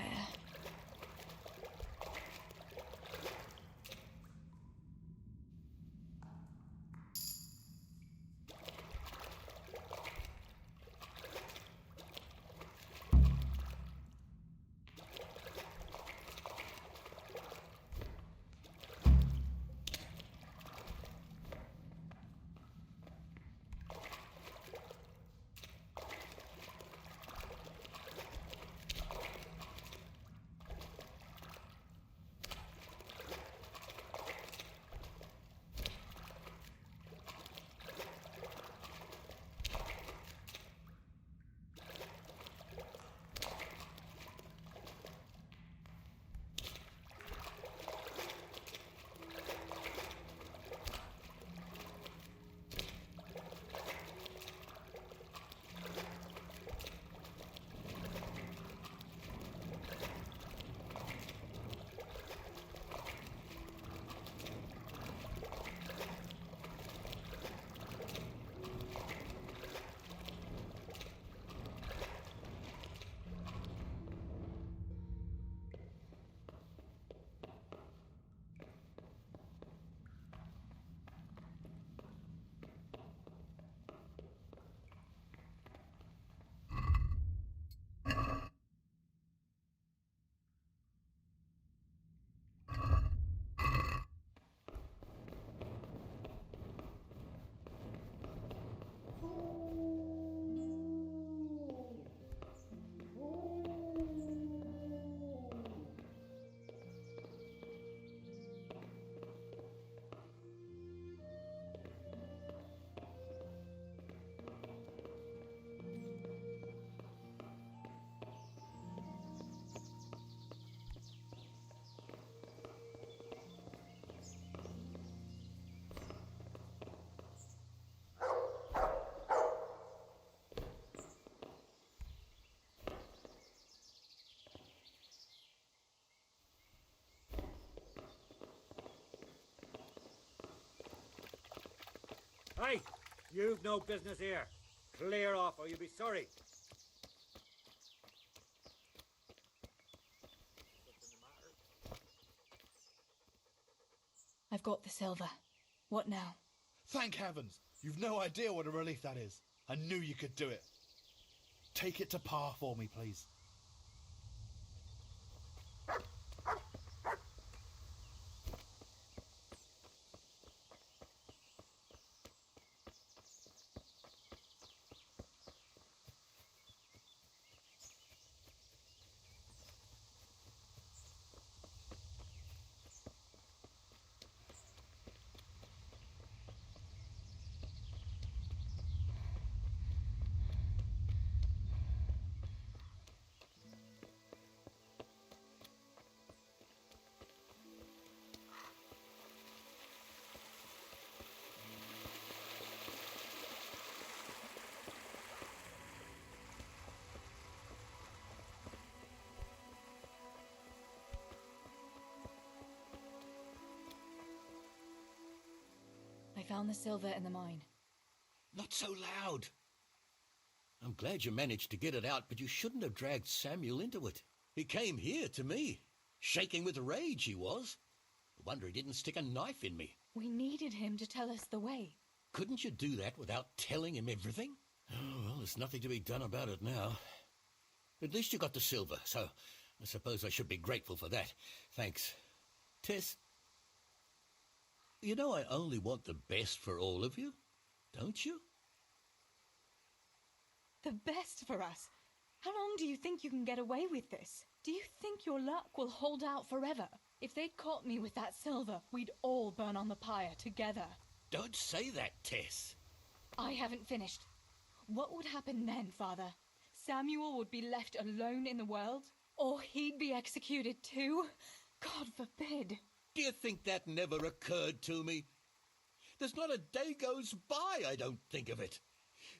Hey, you've no business here. Clear off or you'll be sorry. I've got the silver. What now? Thank heavens! You've no idea what a relief that is. I knew you could do it. Take it to Pa for me, please. I found the silver in the mine. Not so loud. I'm glad you managed to get it out, but you shouldn't have dragged Samuel into it. He came here to me, shaking with rage he was. I wonder he didn't stick a knife in me. We needed him to tell us the way. Couldn't you do that without telling him everything? Oh, well, there's nothing to be done about it now. At least you got the silver, so I suppose I should be grateful for that. Thanks. Tess, you know I only want the best for all of you, don't you? The best for us? How long do you think you can get away with this? Do you think your luck will hold out forever? If they'd caught me with that silver, we'd all burn on the pyre together. Don't say that, Tess. I haven't finished. What would happen then, Father? Samuel would be left alone in the world? Or he'd be executed too? God forbid. Do you think that never occurred to me? There's not a day goes by I don't think of it.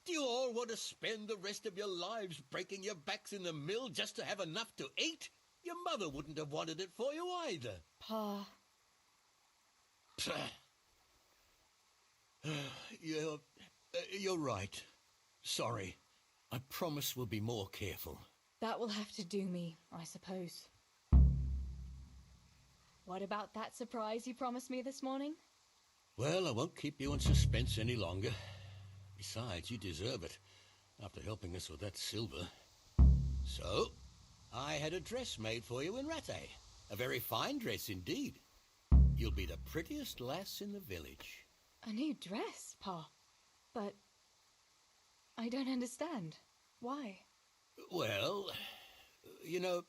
Do you all want to spend the rest of your lives breaking your backs in the mill just to have enough to eat? Your mother wouldn't have wanted it for you either. Pa. You're right. Sorry. I promise we'll be more careful. That will have to do me, I suppose. What about that surprise you promised me this morning? Well, I won't keep you in suspense any longer. Besides, you deserve it, after helping us with that silver. So, I had a dress made for you in Rattay. A very fine dress indeed. You'll be the prettiest lass in the village. A new dress, Pa. But I don't understand. Why? Well, you know,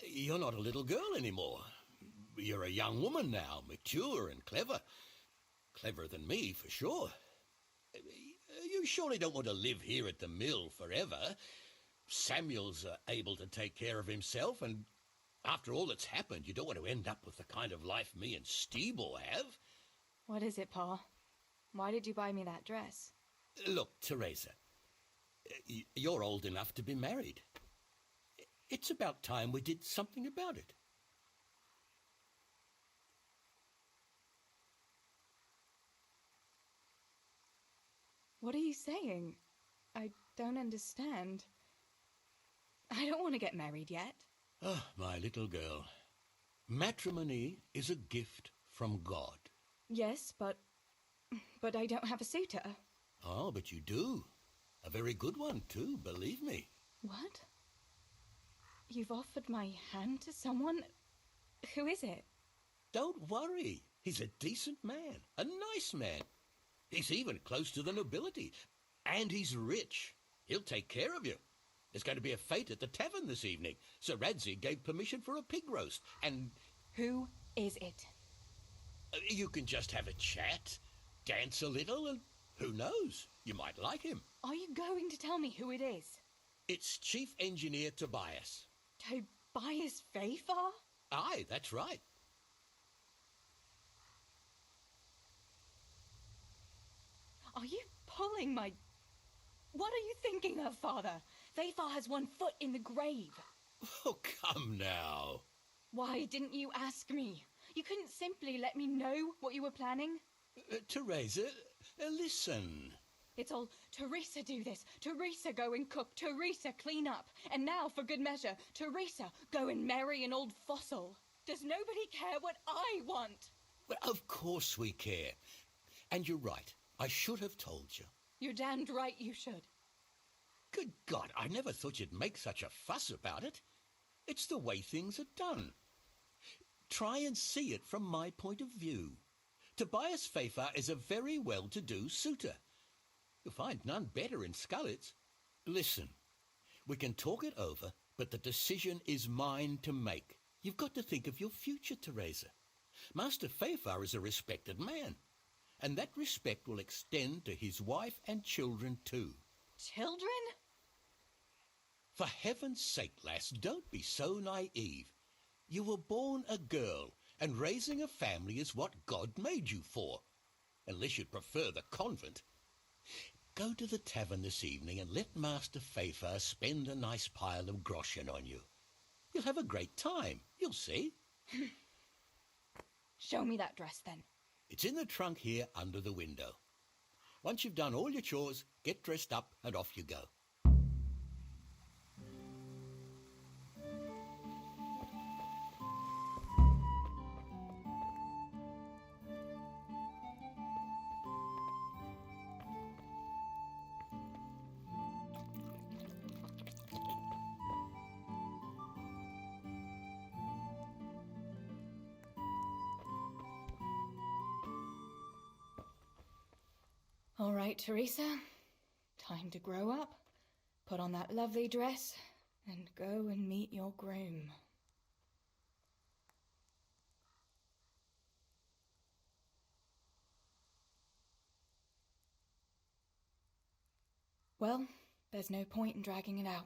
you're not a little girl anymore. You're a young woman now, mature and clever. Cleverer than me, for sure. You surely don't want to live here at the mill forever. Samuel's able to take care of himself, and after all that's happened, you don't want to end up with the kind of life me and Steeble have. What is it, Pa? Why did you buy me that dress? Look, Teresa, you're old enough to be married. It's about time we did something about it. What are you saying? I don't understand. I don't want to get married yet. Oh, my little girl. Matrimony is a gift from God. Yes, but I don't have a suitor. Oh, but you do. A very good one, too, believe me. What? You've offered my hand to someone? Who is it? Don't worry. He's a decent man, a nice man. He's even close to the nobility. And he's rich. He'll take care of you. There's going to be a fete at the tavern this evening. Sir Radzi gave permission for a pig roast, and... Who is it? You can just have a chat, dance a little, and who knows? You might like him. Are you going to tell me who it is? It's Chief Engineer Tobias. Tobias Fayfar? Aye, that's right. Are you pulling my... What are you thinking of, Father? Fayfar has one foot in the grave. Oh, come now. Why didn't you ask me? You couldn't simply let me know what you were planning? Teresa, Listen. It's all Teresa do this, Teresa go and cook, Teresa clean up, and now, for good measure, Teresa go and marry an old fossil. Does nobody care what I want? Well, of course we care. And you're right. I should have told you. You're damned right you should. Good God, I never thought you'd make such a fuss about it. It's the way things are done. Try and see it from my point of view. Tobias Fafar is a very well-to-do suitor. You'll find none better in Scullets. Listen, we can talk it over, but the decision is mine to make. You've got to think of your future, Teresa. Master Fafar is a respected man, and that respect will extend to his wife and children too. Children? For heaven's sake, lass, don't be so naive. You were born a girl, and raising a family is what God made you for, unless you'd prefer the convent. Go to the tavern this evening and let Master Fafar spend a nice pile of groschen on you. You'll have a great time, you'll see. Show me that dress, then. It's in the trunk here under the window. Once you've done all your chores, get dressed up and off you go. All right, Teresa. Time to grow up, put on that lovely dress, and go and meet your groom. Well, there's no point in dragging it out.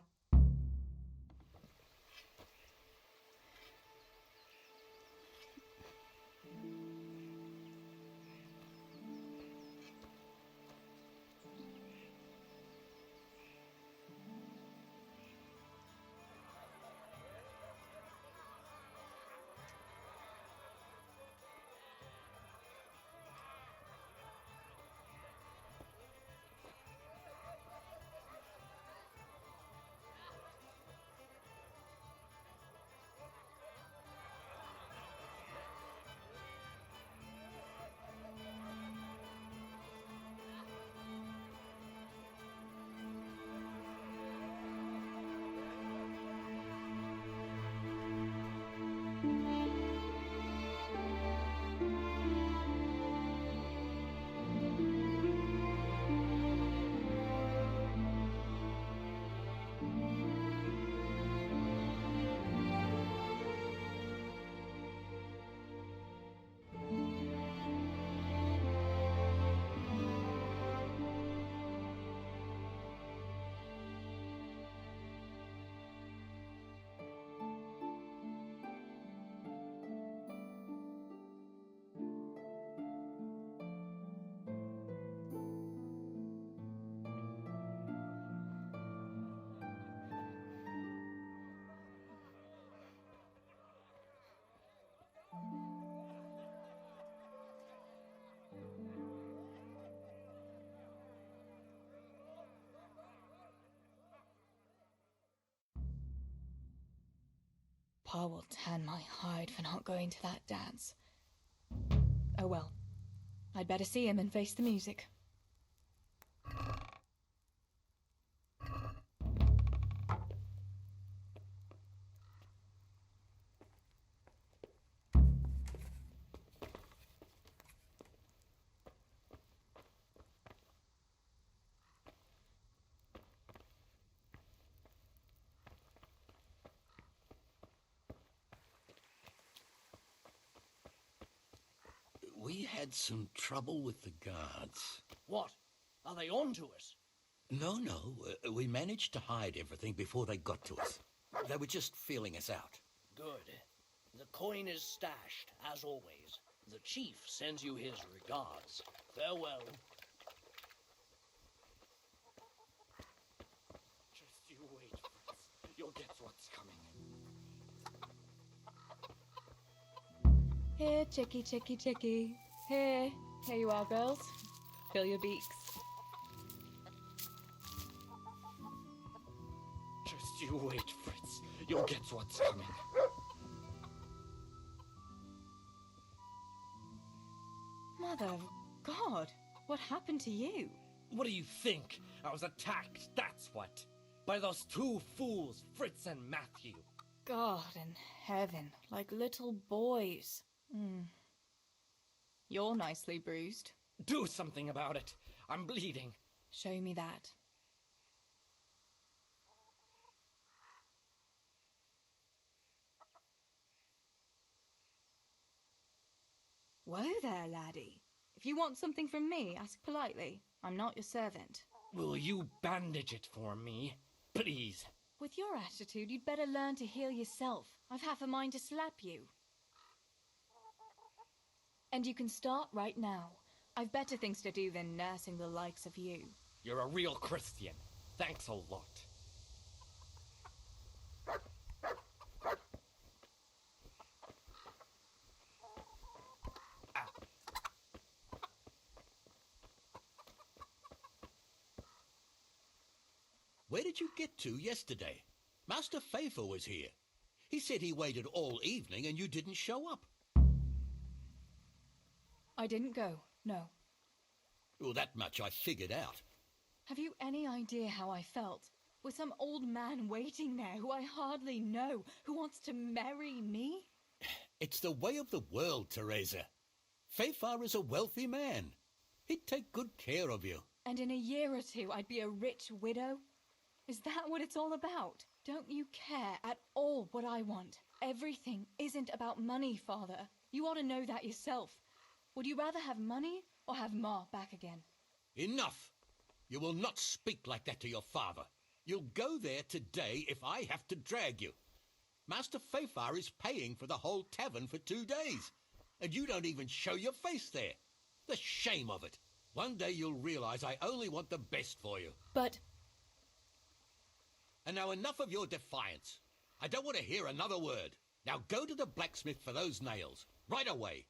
Pa will tan my hide for not going to that dance. Oh well, I'd better see him and face the music. We had some trouble with the guards. What? Are they on to us? No, we managed to hide everything before they got to us. They were just feeling us out. Good. The coin is stashed, as always. The chief sends you his regards. Farewell. Just you wait, Fritz. You'll get what's coming. Here, chickie, chickie, chickie. Here you are, girls. Fill your beaks. Just you wait, Fritz. You'll get what's coming. Mother of God, what happened to you? What do you think? I was attacked, that's what. By those two fools, Fritz and Matthew. God in heaven, like little boys. You're nicely bruised. Do something about it. I'm bleeding. Show me that. Whoa there, laddie. If you want something from me, ask politely. I'm not your servant. Will you bandage it for me? Please. With your attitude, you'd better learn to heal yourself. I've half a mind to slap you. And you can start right now. I've better things to do than nursing the likes of you. You're a real Christian. Thanks a lot. Where did you get to yesterday? Master Faithful was here. He said he waited all evening and you didn't show up. I didn't go, no. Well, that much I figured out. Have you any idea how I felt? With some old man waiting there who I hardly know, who wants to marry me? It's the way of the world, Teresa. Fafar is a wealthy man. He'd take good care of you. And in a year or two, I'd be a rich widow? Is that what it's all about? Don't you care at all what I want? Everything isn't about money, Father. You ought to know that yourself. Would you rather have money or have Ma back again? Enough! You will not speak like that to your father. You'll go there today if I have to drag you. Master Fafar is paying for the whole tavern for 2 days, and you don't even show your face there. The shame of it. One day you'll realize I only want the best for you. But... And now enough of your defiance. I don't want to hear another word. Now go to the blacksmith for those nails. Right away.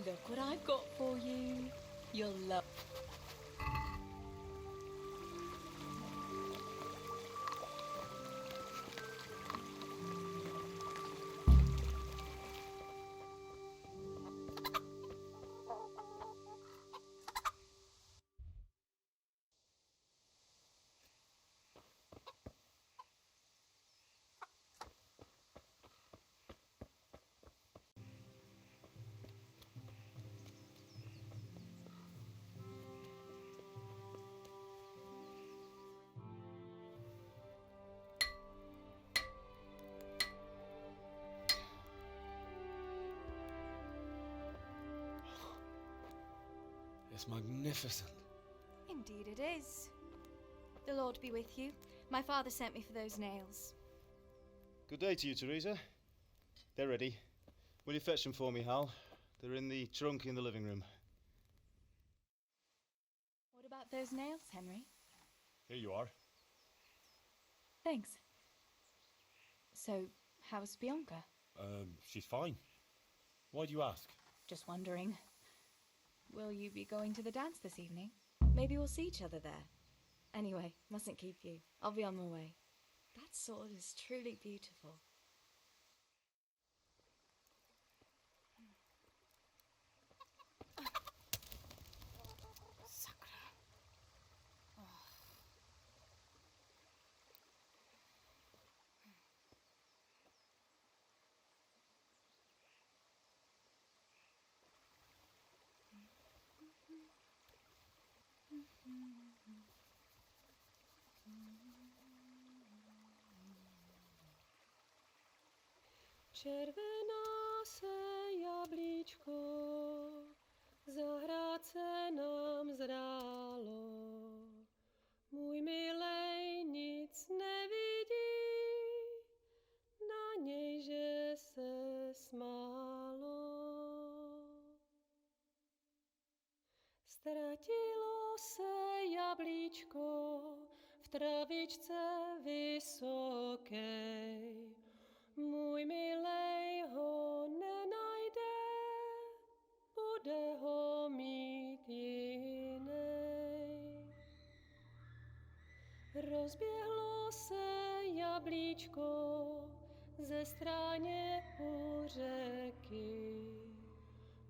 Look what I've got for you. You'll love... It's magnificent. Indeed it is. The Lord be with you. My father sent me for those nails. Good day to you, Teresa. They're ready. Will you fetch them for me, Hal? They're in the trunk in the living room. What about those nails, Henry? Here you are. Thanks. So, how's Bianca? She's fine. Why do you ask? Just wondering. Will you be going to the dance this evening? Maybe we'll see each other there. Anyway, mustn't keep you. I'll be on my way. That sword is truly beautiful. Červená se jablíčko, zahrát se nám zdálo. Můj milej nic nevidí, na něj, že se smálo. Ztratilo se jablíčko v travičce vysokej, můj milej ho nenajde, bude ho mít jinej. Rozběhlo se jablíčko ze stráně u řeky.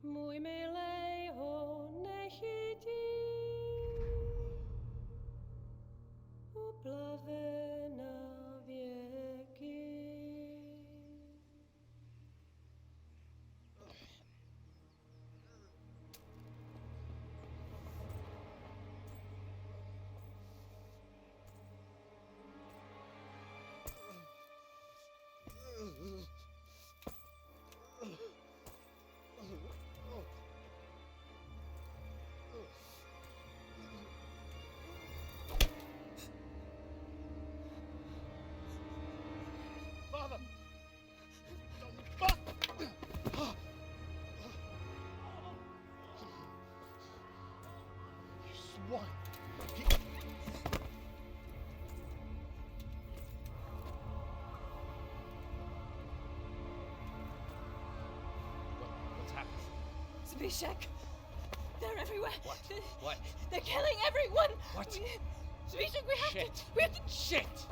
Můj milej ho nechytí, uplave na věky. Father! You swine! What's happened? Zbyszek! They're everywhere! What? What? They're killing everyone! What? Zbyszek, we have Shit. to... We have to... Shit!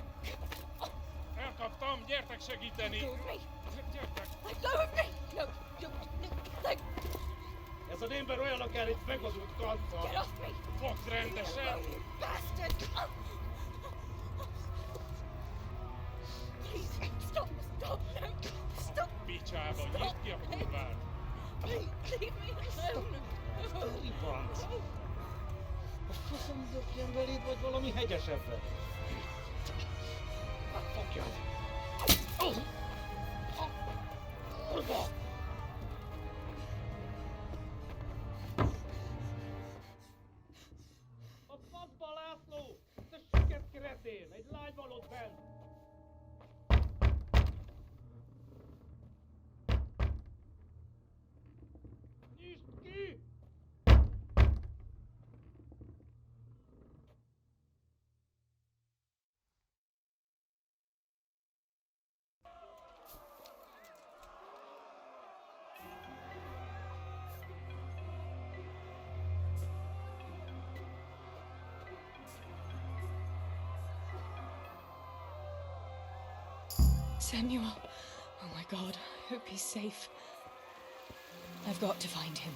Elkaptam, gyertek segíteni! Go with me! Gyertek! Let go of me! No, no, let... Ez az ember olyan akár itt megazult kanccal! Get off me! Fogd rendesen! You bastard! Please, stop, stop, no, stop! Picsába, nyisd ki a kurvát! Please, leave me alone! Deliverance! A faszom dökjen beléd, vagy valami hegyesebbre? Fogjad! Kurva! A faszba, László! Te süket kretén! Egy lány van ott bent! Nyisd ki! Samuel. Oh my God. I hope he's safe. I've got to find him.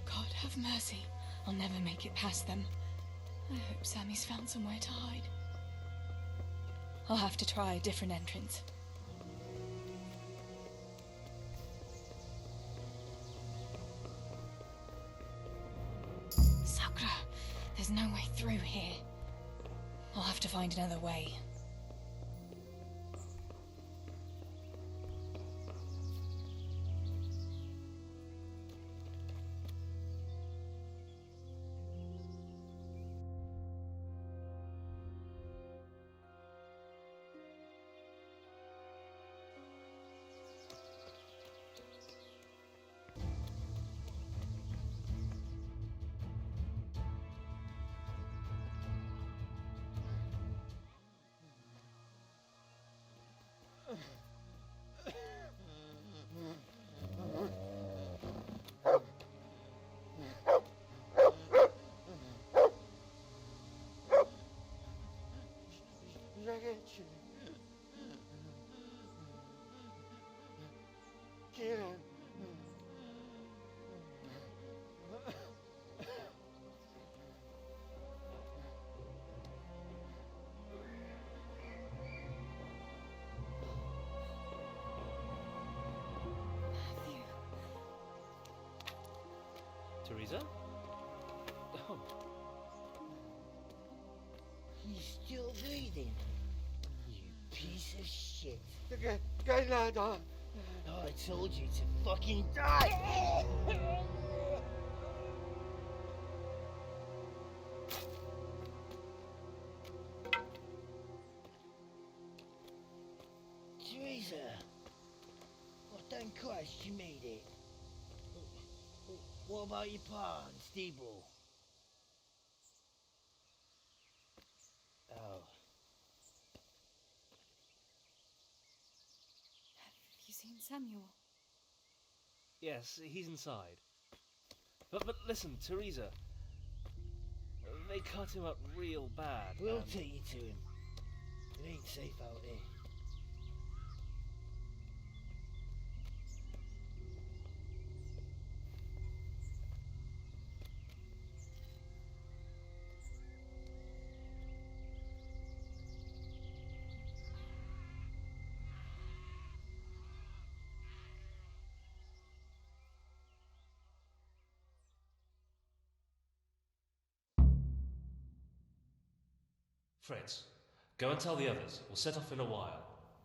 God have mercy. I'll never make it past them. I hope Sammy's found somewhere to hide. I'll have to try a different entrance. Sakura, there's no way through here. I'll have to find another way. Ragazzi, Kieran. Teresa? Oh. He's still breathing. You piece of shit. Oh, I told you to fucking die! Teresa! Oh, thank Christ you made it. What about your pa and Steeble? Oh. Have you seen Samuel? Yes, he's inside. But listen, Teresa. They cut him up real bad. We'll and- take you to him. It ain't safe out here. Fritz, go and tell the others. We'll set off in a while,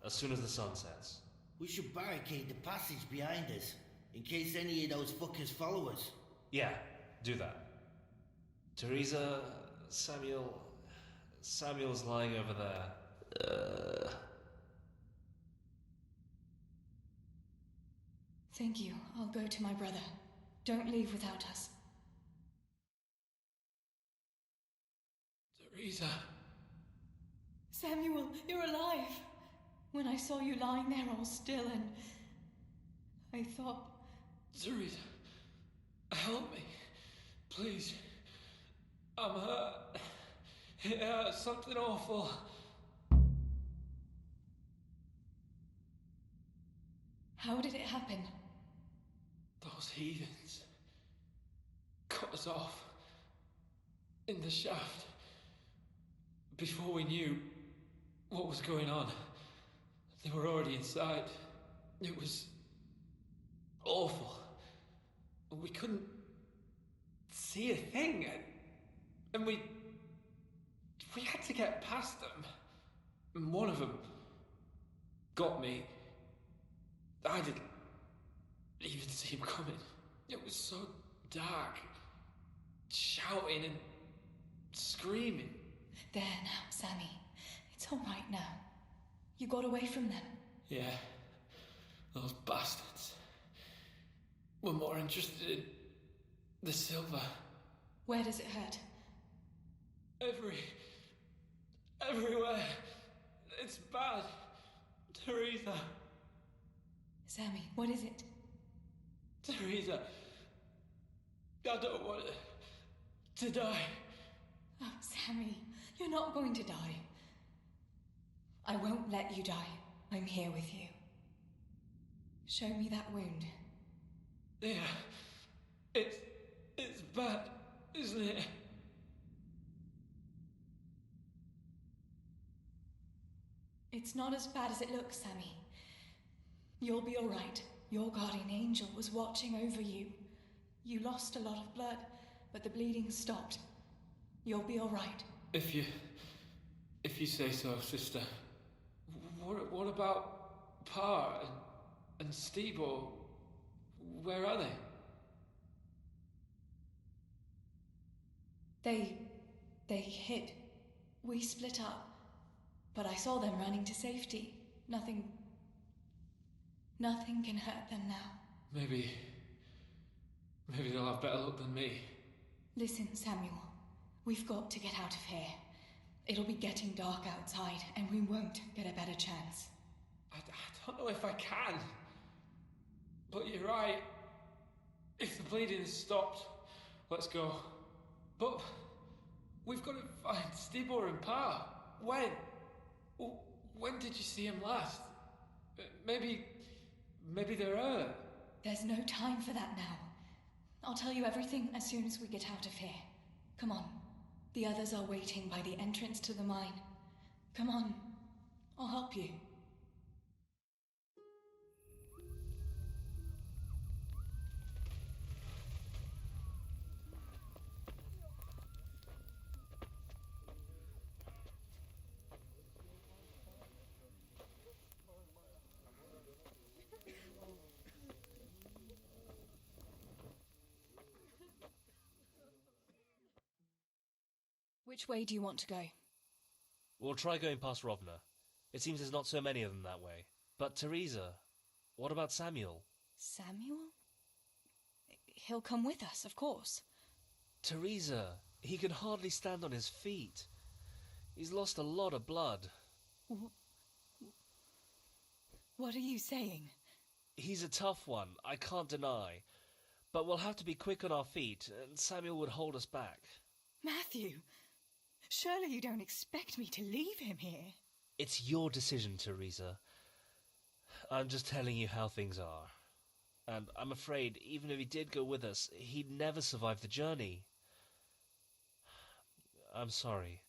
as soon as the sun sets. We should barricade the passage behind us, in case any of those fuckers follow us. Yeah, do that. Teresa, Samuel's lying over there. Thank you. I'll go to my brother. Don't leave without us. Teresa. Samuel, you're alive. When I saw you lying there all still and I thought... Teresa, help me. Please. I'm hurt. It hurts something awful. How did it happen? Those heathens cut us off in the shaft before we knew what was going on. They were already inside. It was awful. We couldn't see a thing, and we had to get past them. And one of them got me. I didn't even see him coming. It was so dark, shouting and screaming. There now, Sammy. It's all right now. You got away from them. Yeah, those bastards were more interested in the silver. Where does it hurt? Everywhere. It's bad. Teresa. Sammy, what is it? Teresa. I don't want to die. Oh, Sammy, you're not going to die. I won't let you die. I'm here with you. Show me that wound. Yeah. It's bad, isn't it? It's not as bad as it looks, Sammy. You'll be all right. Your guardian angel was watching over you. You lost a lot of blood, but the bleeding stopped. You'll be all right. If you say so, sister. What about Pa and Steebo? Where are they? They hid. We split up. But I saw them running to safety. Nothing can hurt them now. Maybe they'll have better luck than me. Listen, Samuel. We've got to get out of here. It'll be getting dark outside, and we won't get a better chance. I don't know if I can. But you're right. If the bleeding has stopped, let's go. But we've got to find Stibor and Pa. When? When did you see him last? Maybe they're hurt. There's no time for that now. I'll tell you everything as soon as we get out of here. Come on. The others are waiting by the entrance to the mine. Come on. I'll help you. Which way do you want to go? We'll try going past Rovna. It seems there's not so many of them that way. But Teresa, what about Samuel? Samuel? He'll come with us, of course. Teresa, he can hardly stand on his feet. He's lost a lot of blood. What are you saying? He's a tough one, I can't deny. But we'll have to be quick on our feet, and Samuel would hold us back. Matthew, surely you don't expect me to leave him here? It's your decision, Teresa. I'm just telling you how things are. And I'm afraid, even if he did go with us, he'd never survive the journey. I'm sorry.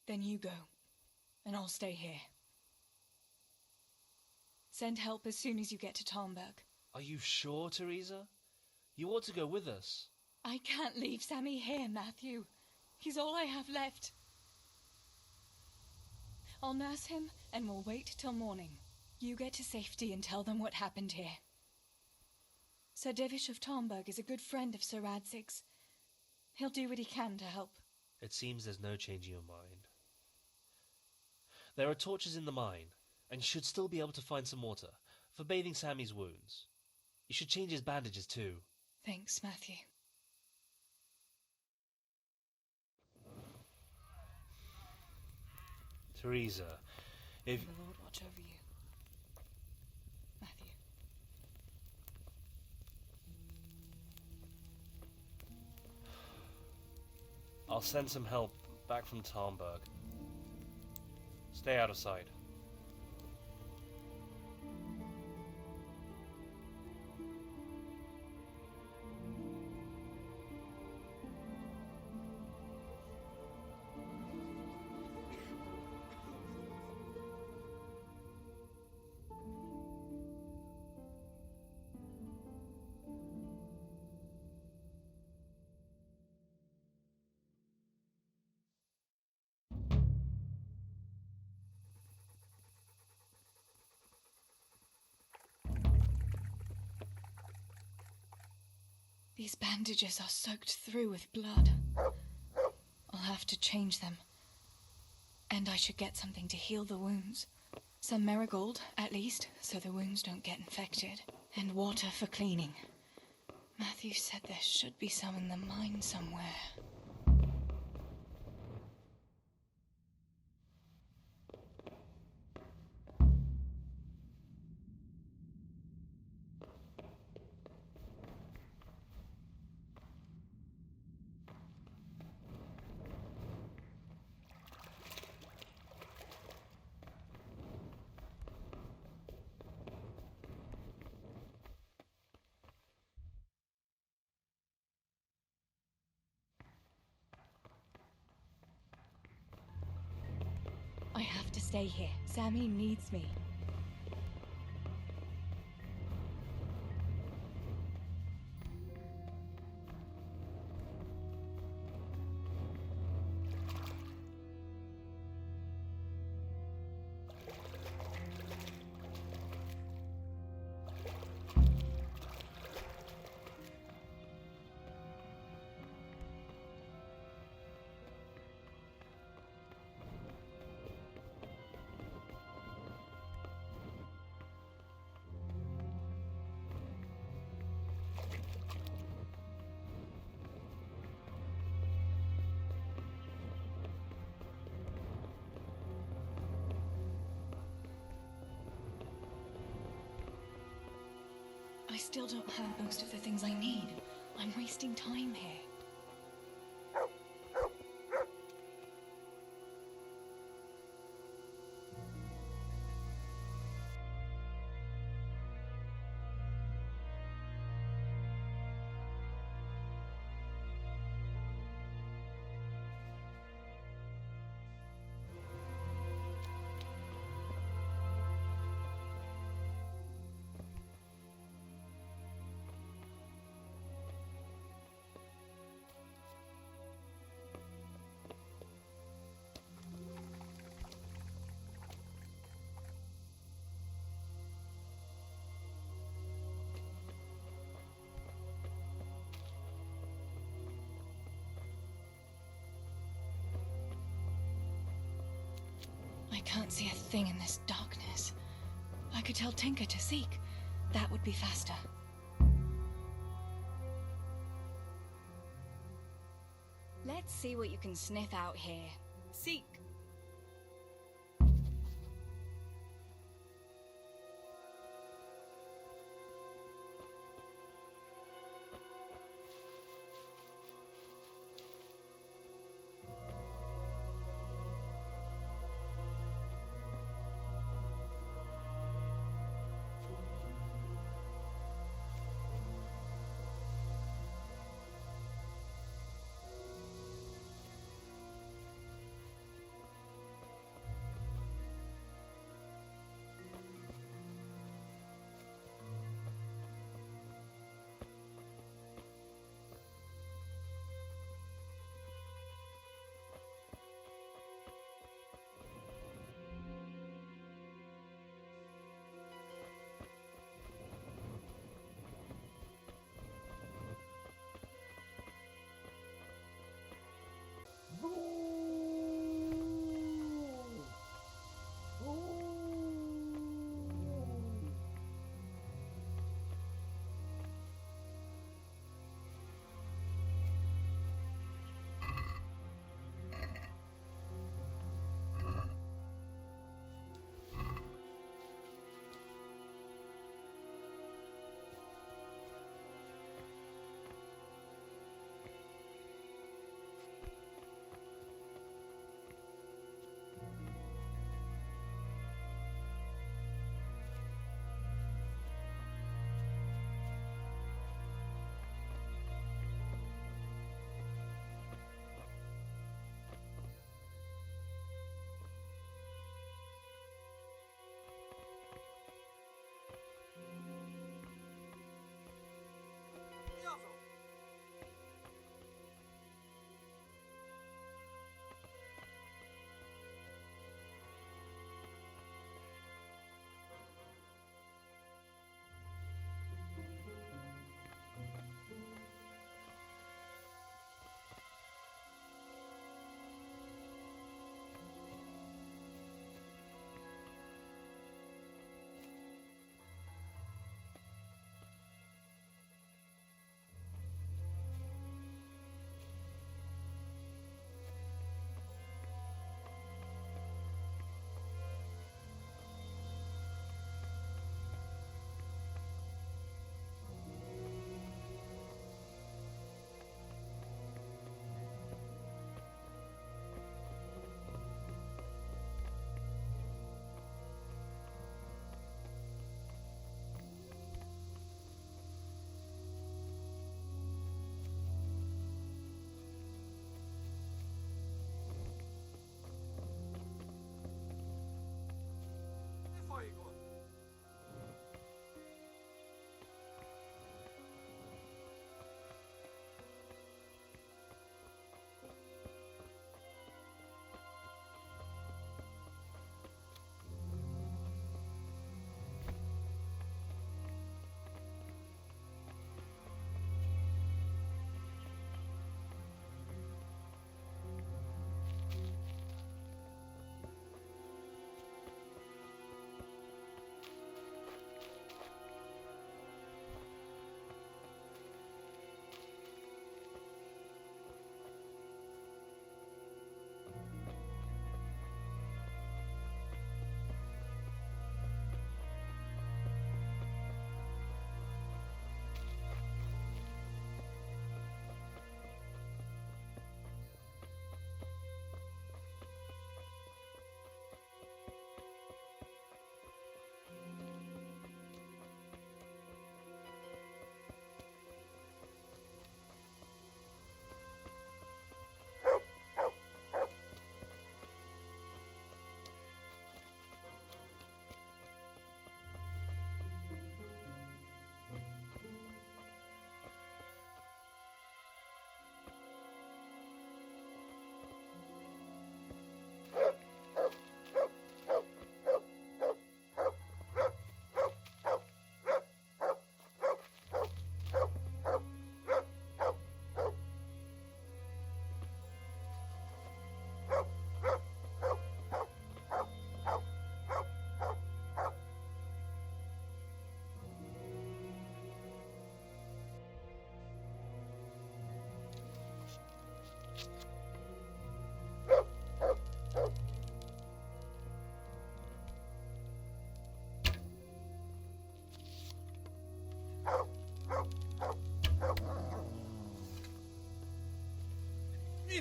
Then you go, and I'll stay here. Send help as soon as you get to Talmberg. Are you sure, Teresa? You ought to go with us. I can't leave Sammy here, Matthew. He's all I have left. I'll nurse him, and we'll wait till morning. You get to safety and tell them what happened here. Sir Divish of Talmberg is a good friend of Sir Radzig's. He'll do what he can to help. It seems there's no changing your mind. There are torches in the mine, and you should still be able to find some water for bathing Sammy's wounds. You should change his bandages too. Thanks, Matthew. Teresa, if... May the Lord watch over you. Matthew. I'll send some help back from Talmberg. Stay out of sight. These bandages are soaked through with blood. I'll have to change them. And I should get something to heal the wounds. Some marigold, at least, so the wounds don't get infected. And water for cleaning. Matthew said there should be some in the mine somewhere. I have to stay here. Sammy needs me. I still don't have most of the things I need. I'm wasting time here. can't see a thing in this darkness. I could tell Tinker to seek. That would be faster. Let's see what you can sniff out here. Seek.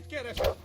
it, get it!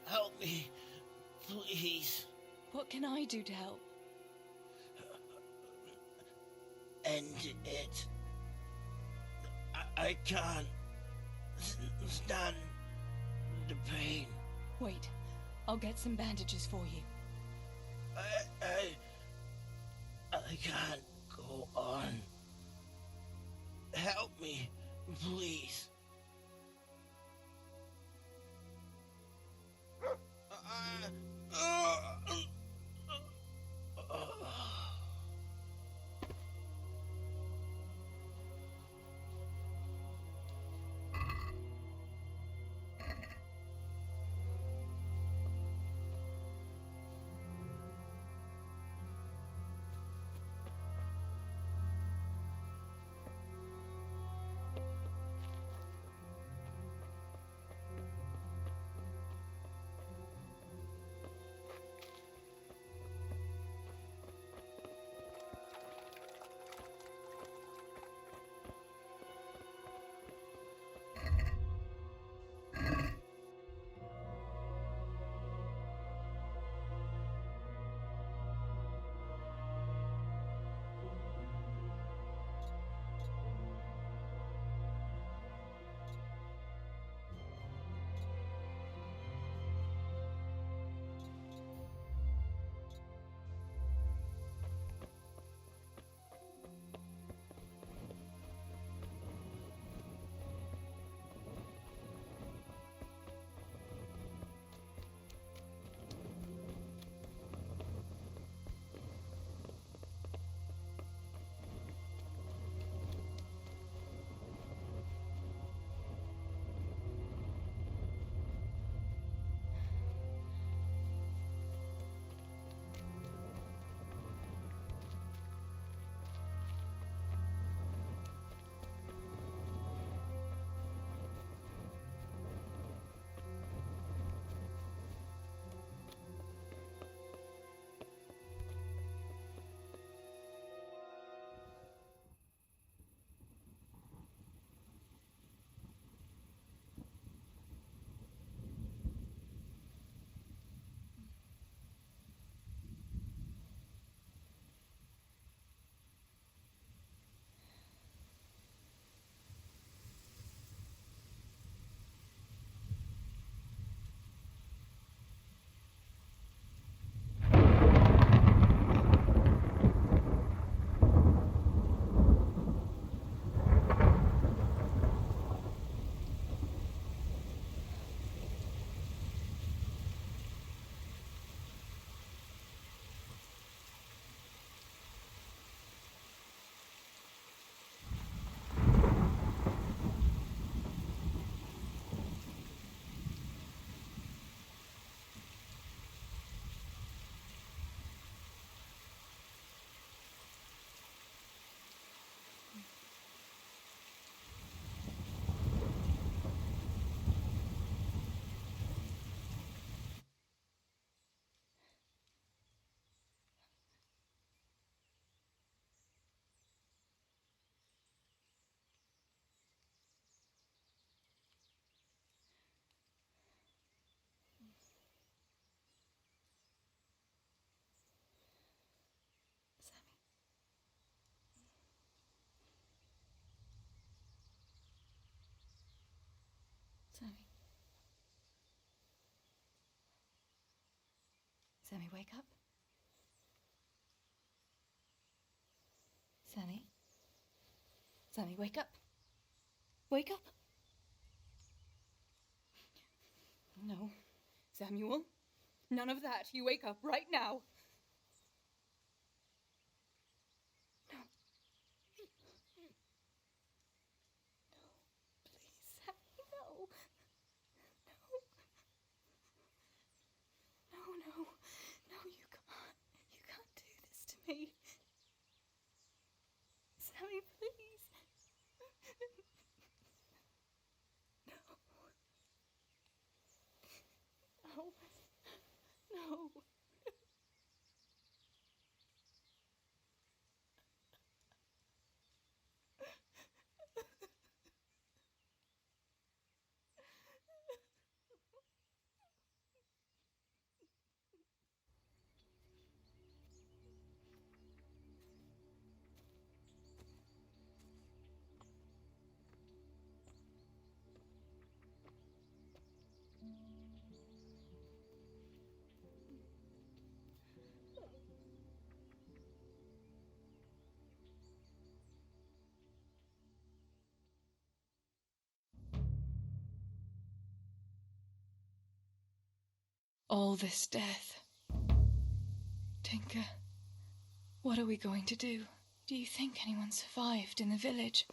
Help me, please. What can I do to help? End it. I can't stand the pain. Wait, I'll get some bandages for you. I can't go on. Help me, please. Sammy. Sammy, wake up. Sammy. Sammy, wake up. Wake up. No. Samuel. None of that. You wake up right now. No. Please, Sammy, no. No, you can't. You can't do this to me. Sammy, please. No. No. All this death. Tinker, what are we going to do? Do you think anyone survived in the village?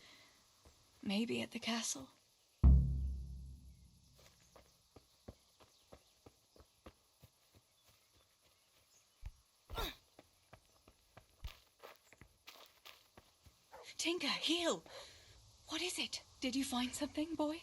Maybe at the castle? Tinker, heal! What is it? Did you find something, boy?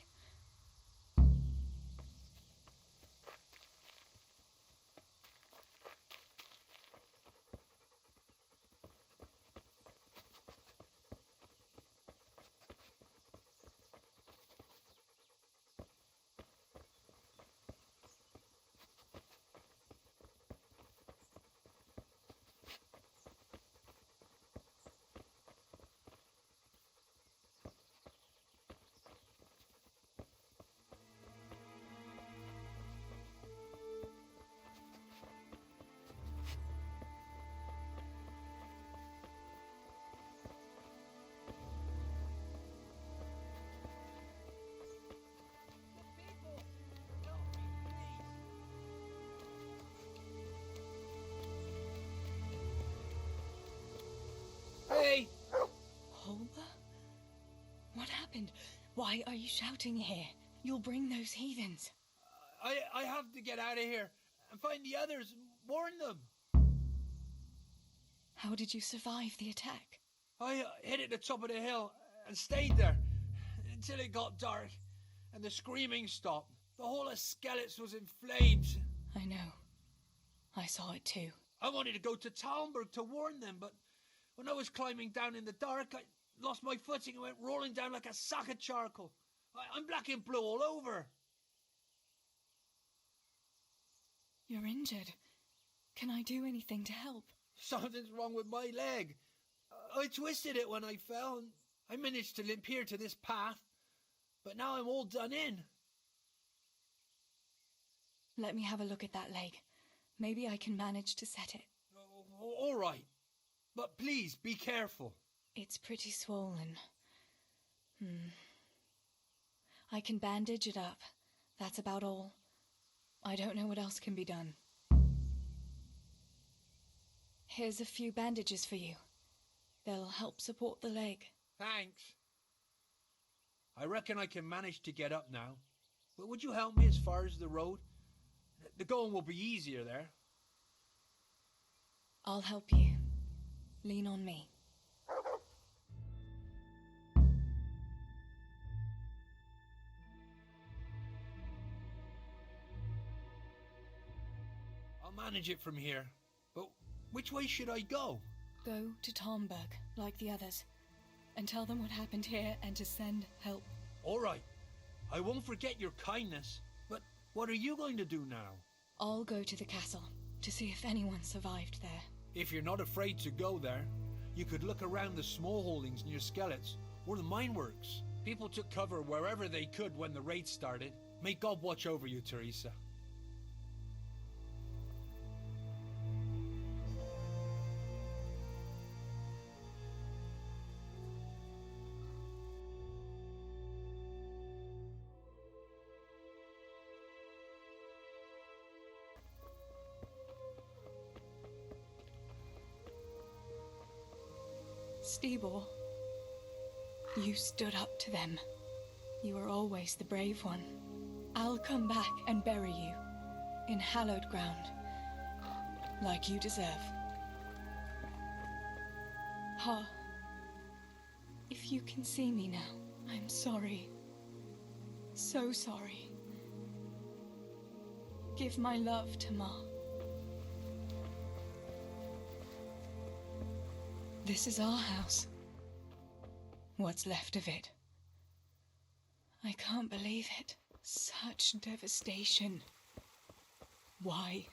Hey! Holber? What happened? Why are you shouting here? You'll bring those heathens. I have to get out of here and find the others and warn them. How did you survive the attack? I hid at the top of the hill and stayed there until it got dark and the screaming stopped. The whole of Skeleton was in flames. I know. I saw it too. I wanted to go to Talmberg to warn them, but when I was climbing down in the dark, I lost my footing and went rolling down like a sack of charcoal. I'm black and blue all over. You're injured. Can I do anything to help? Something's wrong with my leg. I twisted it when I fell, and I managed to limp here to this path. But now I'm all done in. Let me have a look at that leg. Maybe I can manage to set it. All right. But please, be careful. It's pretty swollen. I can bandage it up. That's about all. I don't know what else can be done. Here's a few bandages for you. They'll help support the leg. Thanks. I reckon I can manage to get up now. But would you help me as far as the road? The going will be easier there. I'll help you. Lean on me. I'll manage it from here. But which way should I go? Go to Talmberg, like the others, and tell them what happened here and to send help. All right. I won't forget your kindness. But what are you going to do now? I'll go to the castle to see if anyone survived there. If you're not afraid to go there, you could look around the small holdings near Skeleton or the mine works. People took cover wherever they could when the raid started. May God watch over you, Teresa. Stibor, you stood up to them. You were always the brave one. I'll come back and bury you in hallowed ground, like you deserve. Ha, if you can see me now, I'm sorry. So sorry. Give my love to Ma. This is our house. What's left of it. I can't believe it. Such devastation. Why?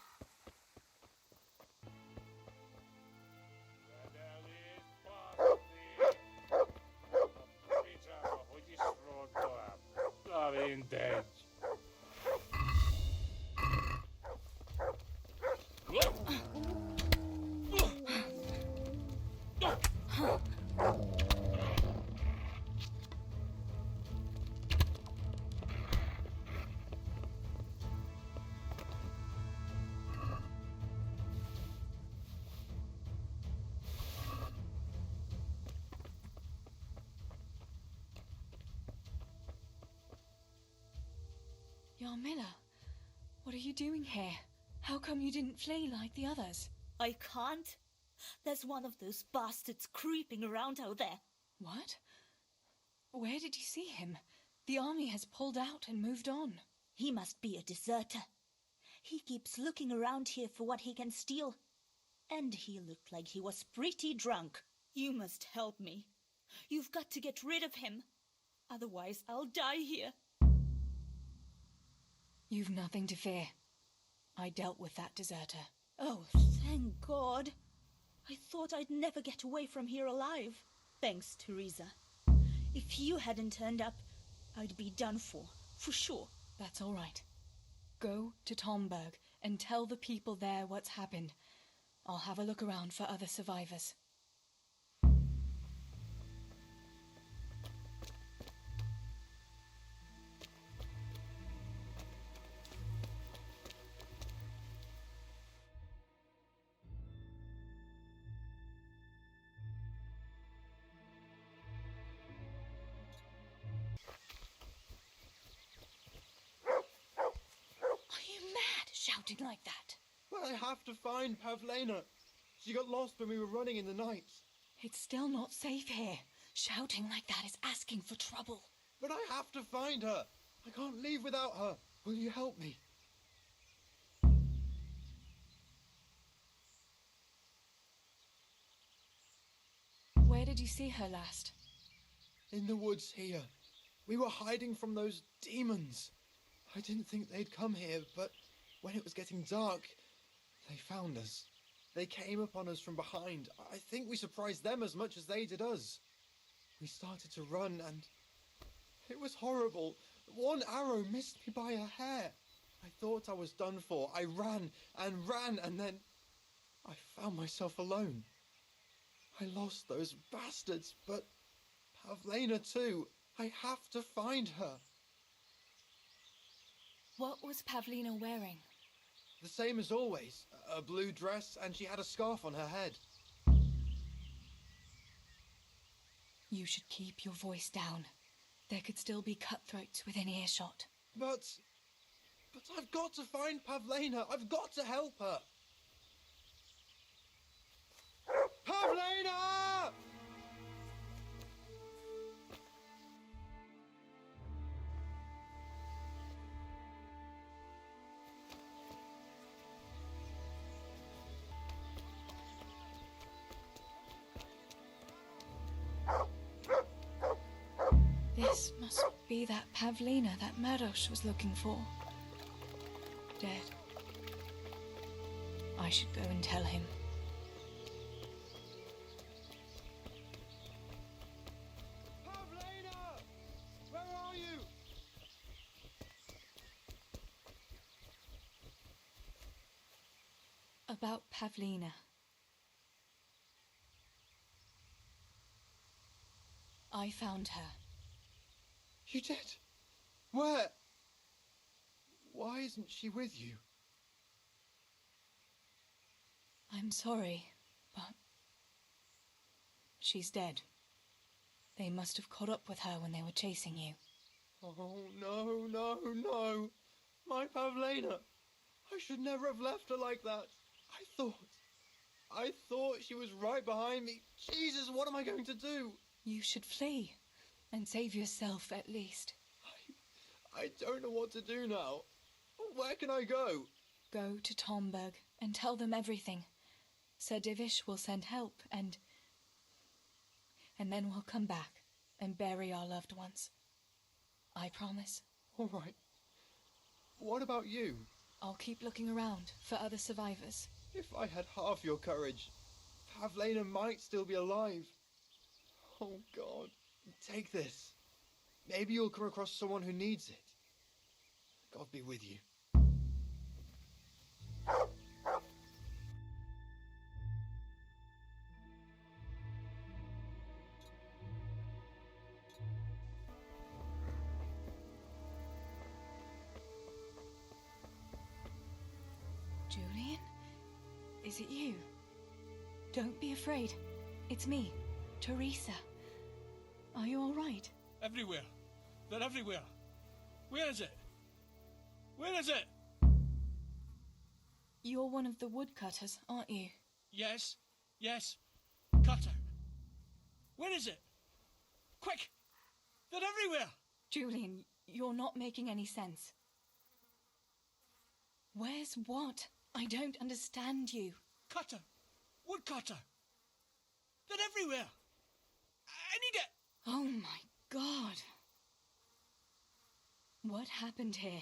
Dead. Yarmila, what are you doing here? How come you didn't flee like the others? I can't. There's one of those bastards creeping around out there. What? Where did you see him? The army has pulled out and moved on. He must be a deserter. He keeps looking around here for what he can steal. And he looked like he was pretty drunk. You must help me. You've got to get rid of him. Otherwise, I'll die here. You've nothing to fear. I dealt with that deserter. Oh, thank God. I thought I'd never get away from here alive. Thanks, Teresa. If you hadn't turned up, I'd be done for sure. That's all right. Go to Tomberg and tell the people there what's happened. I'll have a look around for other survivors. Shouting like that. But I have to find Pavlena. She got lost when we were running in the night. It's still not safe here. Shouting like that is asking for trouble. But I have to find her. I can't leave without her. Will you help me? Where did you see her last? In the woods here. We were hiding from those demons. I didn't think they'd come here, but when it was getting dark, they found us. They came upon us from behind. I think we surprised them as much as they did us. We started to run and it was horrible. One arrow missed me by a hair. I thought I was done for. I ran and then I found myself alone. I lost those bastards, but Pavlena too. I have to find her. What was Pavlena wearing? The same as always. A blue dress, and she had a scarf on her head. You should keep your voice down. There could still be cutthroats within earshot. But I've got to find Pavlena. I've got to help her. Pavlena! This must be that Pavlena that Maros was looking for. Dead. I should go and tell him. About Pavlina. I found her. You did? Where? Why isn't she with you? I'm sorry, but she's dead. They must have caught up with her when they were chasing you. Oh, no, no, no. My Pavlina. I should never have left her like that. I thought she was right behind me. Jesus, what am I going to do? You should flee and save yourself at least. I don't know what to do now. Where can I go? Go to Tomberg and tell them everything. Sir Divish will send help and then we'll come back and bury our loved ones. I promise. All right. What about you? I'll keep looking around for other survivors. If I had half your courage, Pavlina might still be alive. Oh, God. Take this. Maybe you'll come across someone who needs it. God be with you. Julian? Is it you? Don't be afraid. It's me, Teresa. Are you all right? Everywhere. They're everywhere. Where is it? Where is it? You're one of the woodcutters, aren't you? Yes. Yes. Cutter. Where is it? Quick! They're everywhere! Julian, you're not making any sense. Where's what? I don't understand you. Cutter! Woodcutter! They're everywhere! I need it! Oh my God. What happened here?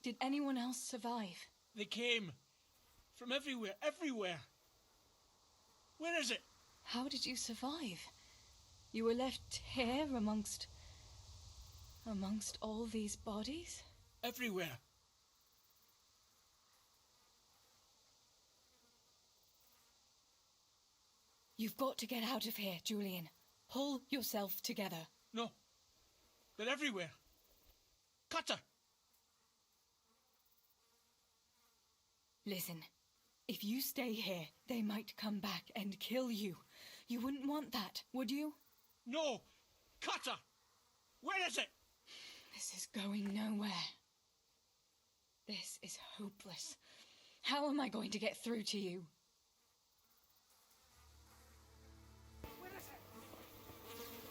Did anyone else survive? They came. From everywhere, everywhere. Where is it? How did you survive? You were left here amongst all these bodies? Everywhere. You've got to get out of here, Julian. Pull yourself together. No. They're everywhere. Cutter! Listen, if you stay here, they might come back and kill you. You wouldn't want that, would you? No! Cutter! Where is it? This is going nowhere. This is hopeless. How am I going to get through to you? Where is it?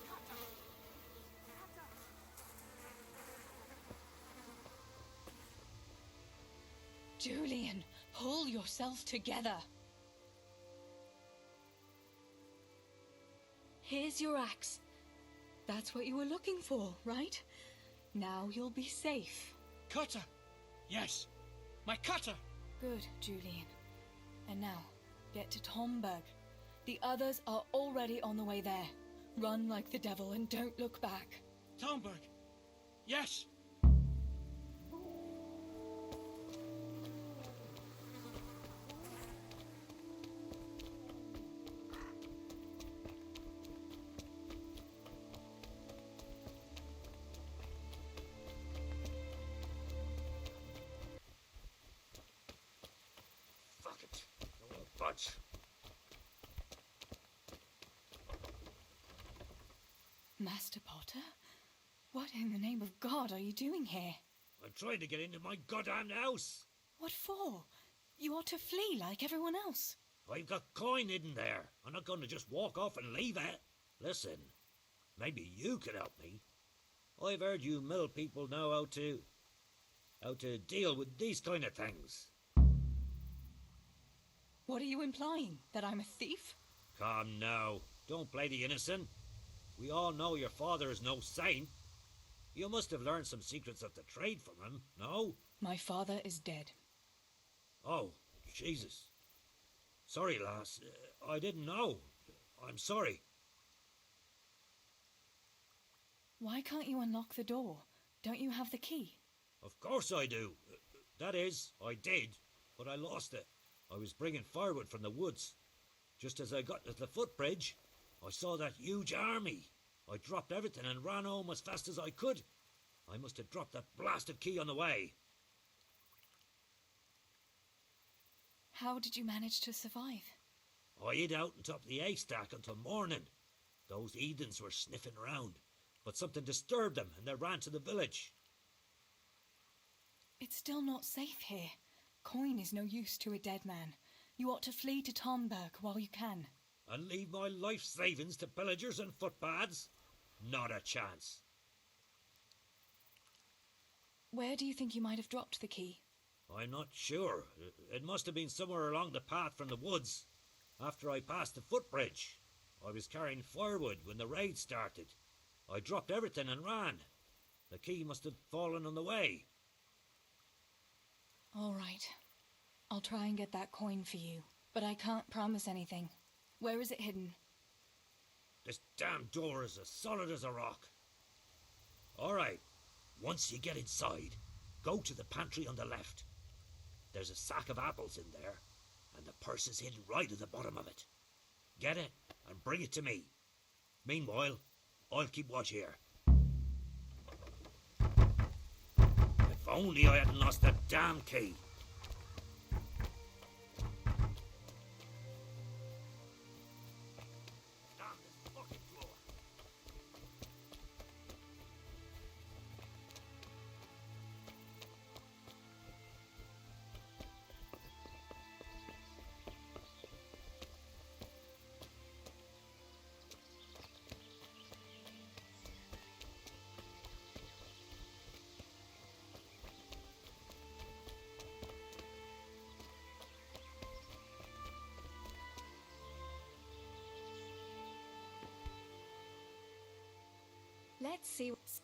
Cutter! Julian, pull yourself together. Here's your axe. That's what you were looking for, right? Now you'll be safe. Cutter! Yes, my cutter! Good, Julian. And now, get to Tomberg. The others are already on the way there. Run like the devil and don't look back. Tomberg! Yes! Fuck it. I won't budge. Master Potter? What in the name of God are you doing here? I'm trying to get into my goddamn house. What for? You ought to flee like everyone else. I've got coin hidden there. I'm not going to just walk off and leave it. Listen, maybe you can help me. I've heard you mill people know how to deal with these kind of things. What are you implying? That I'm a thief? Come now, don't play the innocent. We all know your father is no saint. You must have learned some secrets of the trade from him, no? My father is dead. Oh, Jesus. Sorry, lass. I didn't know. I'm sorry. Why can't you unlock the door? Don't you have the key? Of course I do. That is, I did, but I lost it. I was bringing firewood from the woods. Just as I got to the footbridge, I saw that huge army. I dropped everything and ran home as fast as I could. I must have dropped that blasted key on the way. How did you manage to survive? I hid out on top of the haystack until morning. Those heathens were sniffing around, but something disturbed them and they ran to the village. It's still not safe here. Coin is no use to a dead man. You ought to flee to Tomberg while you can. And leave my life savings to pillagers and footpads? Not a chance. Where do you think you might have dropped the key? I'm not sure. It must have been somewhere along the path from the woods. After I passed the footbridge, I was carrying firewood when the raid started. I dropped everything and ran. The key must have fallen on the way. All right. I'll try and get that coin for you, but I can't promise anything. Where is it hidden? This damn door is as solid as a rock. All right. Once you get inside, go to the pantry on the left. There's a sack of apples in there, and the purse is hidden right at the bottom of it. Get it and bring it to me. Meanwhile, I'll keep watch here. If only I hadn't lost that damn key. Let's see what's...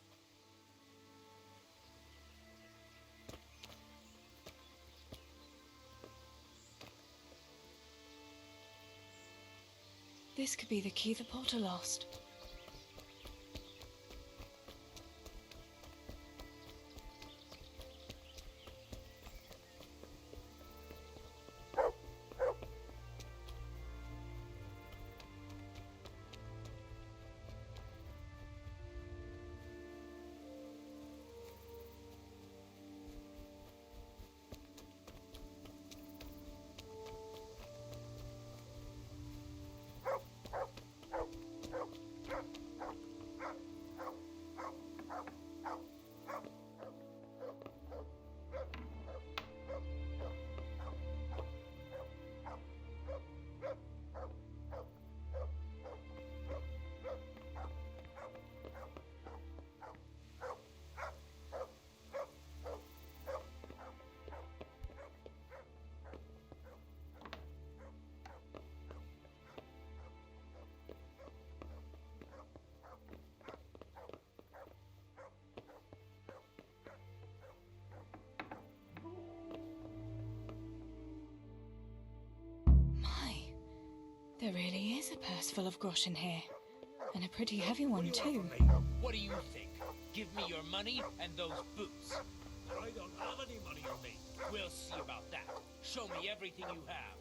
This could be the key the Potter lost. There really is a purse full of groschen here. And a pretty heavy one, too. What do you think? Give me your money and those boots. I don't have any money on me. We'll see about that. Show me everything you have.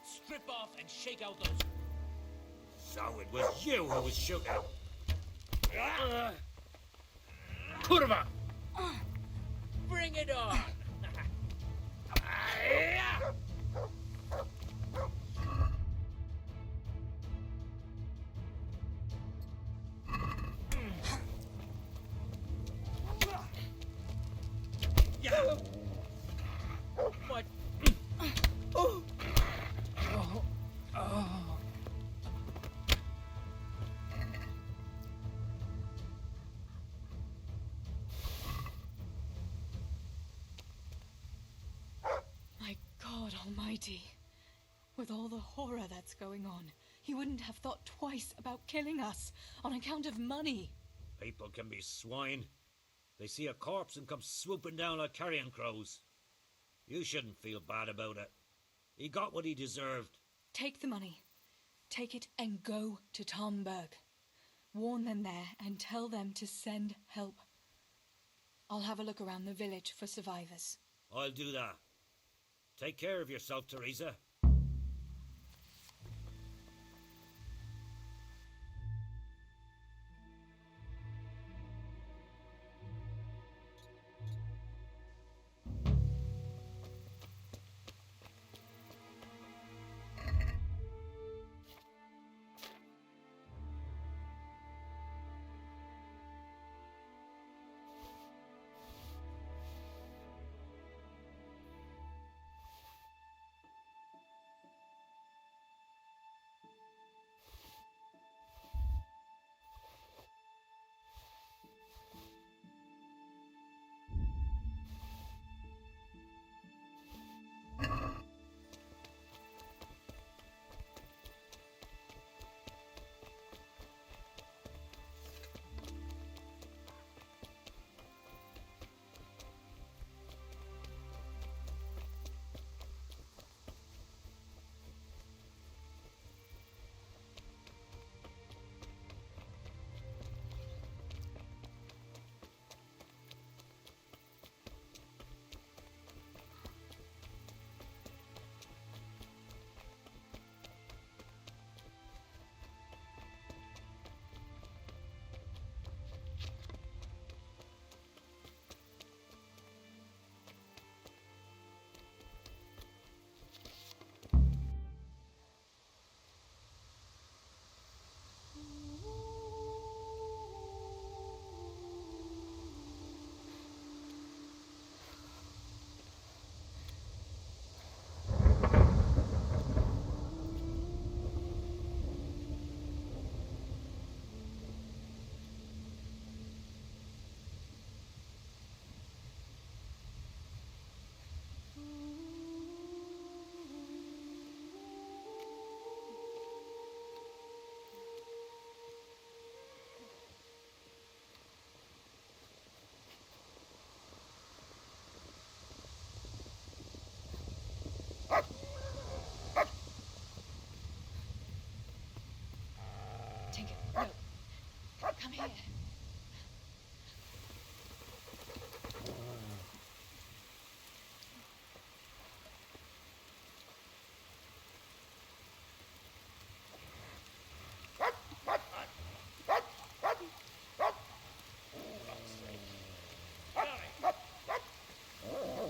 Strip off and shake out those... So it was you who was shooting. Kurva! Bring it on! What? Oh! My God Almighty. With all the horror that's going on, he wouldn't have thought twice about killing us on account of money. People can be swine. They see a corpse and come swooping down like carrion crows. You shouldn't feel bad about it. He got what he deserved. Take the money. Take it and go to Tomberg. Warn them there and tell them to send help. I'll have a look around the village for survivors. I'll do that. Take care of yourself, Teresa. Tinker, no. Come here.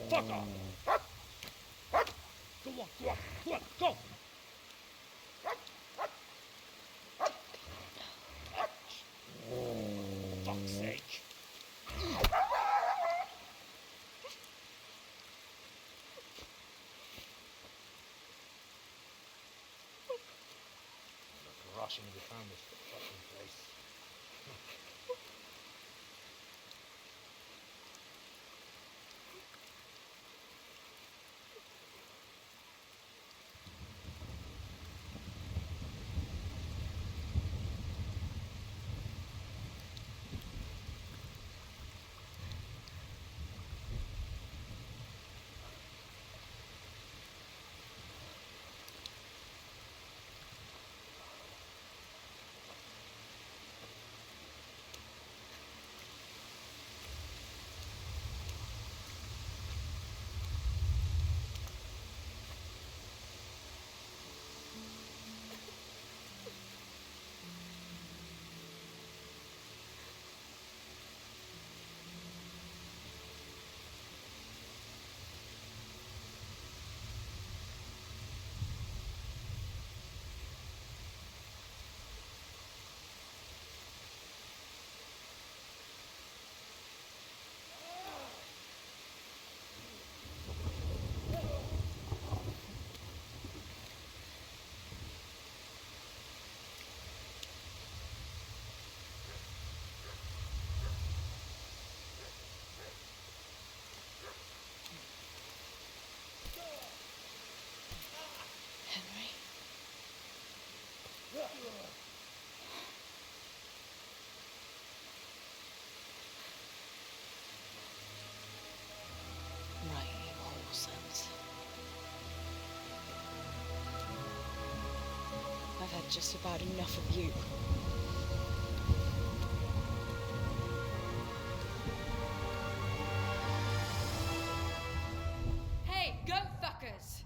Fuck off! Go on, go on, go on, go! Fuck's sake. Rushing to found this fucking place. just about enough of you. Hey, go fuckers!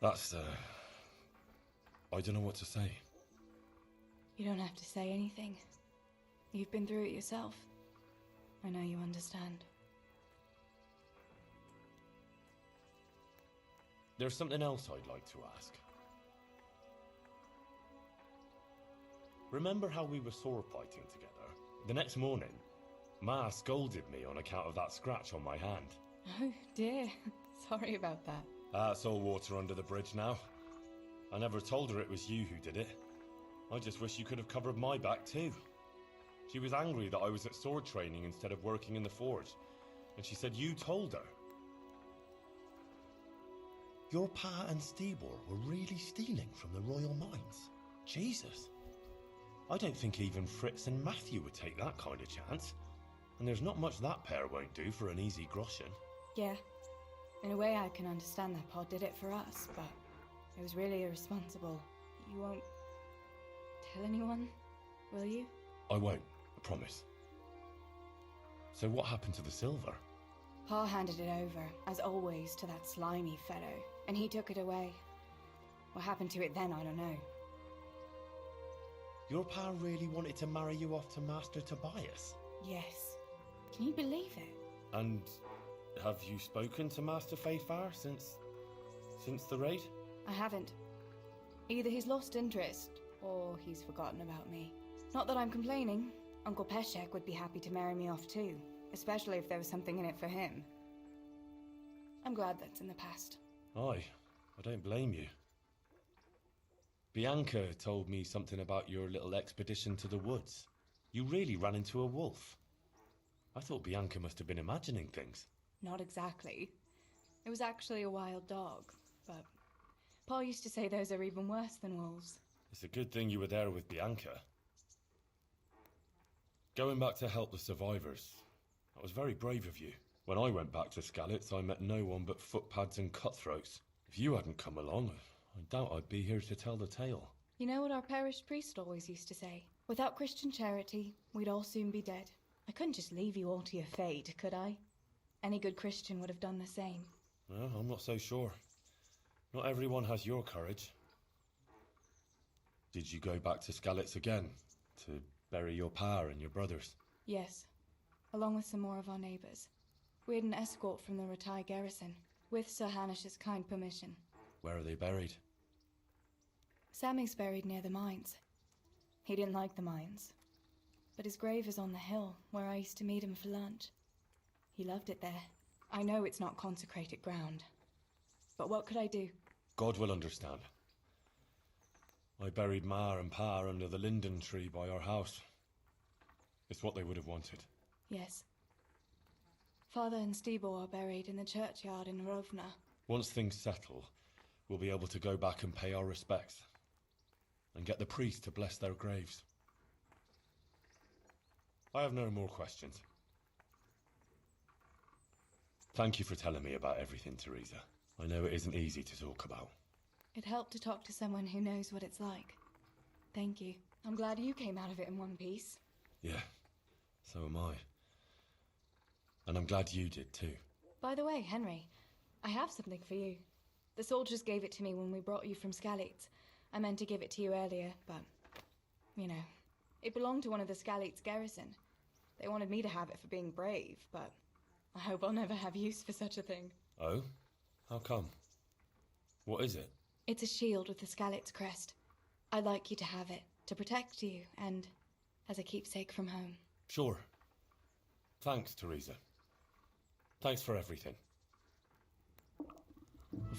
That's, I don't know what to say. You don't have to say anything. You've been through it yourself. I know you understand. There's something else I'd like to ask. Remember how we were sword fighting together? The next morning, Ma scolded me on account of that scratch on my hand. Oh dear, sorry about that. That's all water under the bridge now. I never told her it was you who did it. I just wish you could have covered my back too. She was angry that I was at sword training instead of working in the forge, and she said you told her. Your pa and Stibor were really stealing from the royal mines. Jesus. I don't think even Fritz and Matthew would take that kind of chance. And there's not much that pair won't do for an easy groschen. Yeah, in a way I can understand that Pa did it for us, but it was really irresponsible. You won't tell anyone, will you? I won't, I promise. So what happened to the silver? Pa handed it over, as always, to that slimy fellow, and he took it away. What happened to it then, I don't know. Your pa really wanted to marry you off to Master Tobias? Yes. Can you believe it? And have you spoken to Master Faithfar since the raid? I haven't. Either he's lost interest, or he's forgotten about me. Not that I'm complaining. Uncle Peshek would be happy to marry me off too, especially if there was something in it for him. I'm glad that's in the past. Aye, I don't blame you. Bianca told me something about your little expedition to the woods. You really ran into a wolf. I thought Bianca must have been imagining things. Not exactly. It was actually a wild dog, but Pa used to say those are even worse than wolves. It's a good thing you were there with Bianca. Going back to help the survivors, that was very brave of you. When I went back to Skalitz, I met no one but footpads and cutthroats. If you hadn't come along, I doubt I'd be here to tell the tale. You know what our parish priest always used to say? Without Christian charity, we'd all soon be dead. I couldn't just leave you all to your fate, could I? Any good Christian would have done the same. Well, I'm not so sure. Not everyone has your courage. Did you go back to Skalitz again, to bury your pa and your brothers? Yes, along with some more of our neighbours. We had an escort from the Ratai garrison, with Sir Hanish's kind permission. Where are they buried? Sammy's buried near the mines. He didn't like the mines, but his grave is on the hill where I used to meet him for lunch. He loved it there. I know it's not consecrated ground, but what could I do? God will understand. I buried Ma and Pa under the linden tree by our house. It's what they would have wanted. Yes. Father and Stibor are buried in the churchyard in Rovna. Once things settle, we'll be able to go back and pay our respects. And get the priest to bless their graves. I have no more questions. Thank you for telling me about everything, Teresa. I know it isn't easy to talk about. It helped to talk to someone who knows what it's like. Thank you. I'm glad you came out of it in one piece. Yeah, so am I. And I'm glad you did too. By the way, Henry, I have something for you. The soldiers gave it to me when we brought you from Skalitz. I meant to give it to you earlier, but, you know, it belonged to one of the Skalitz garrison. They wanted me to have it for being brave, but I hope I'll never have use for such a thing. Oh? How come? What is it? It's a shield with the Skalitz crest. I'd like you to have it, to protect you, and as a keepsake from home. Sure. Thanks, Teresa. Thanks for everything.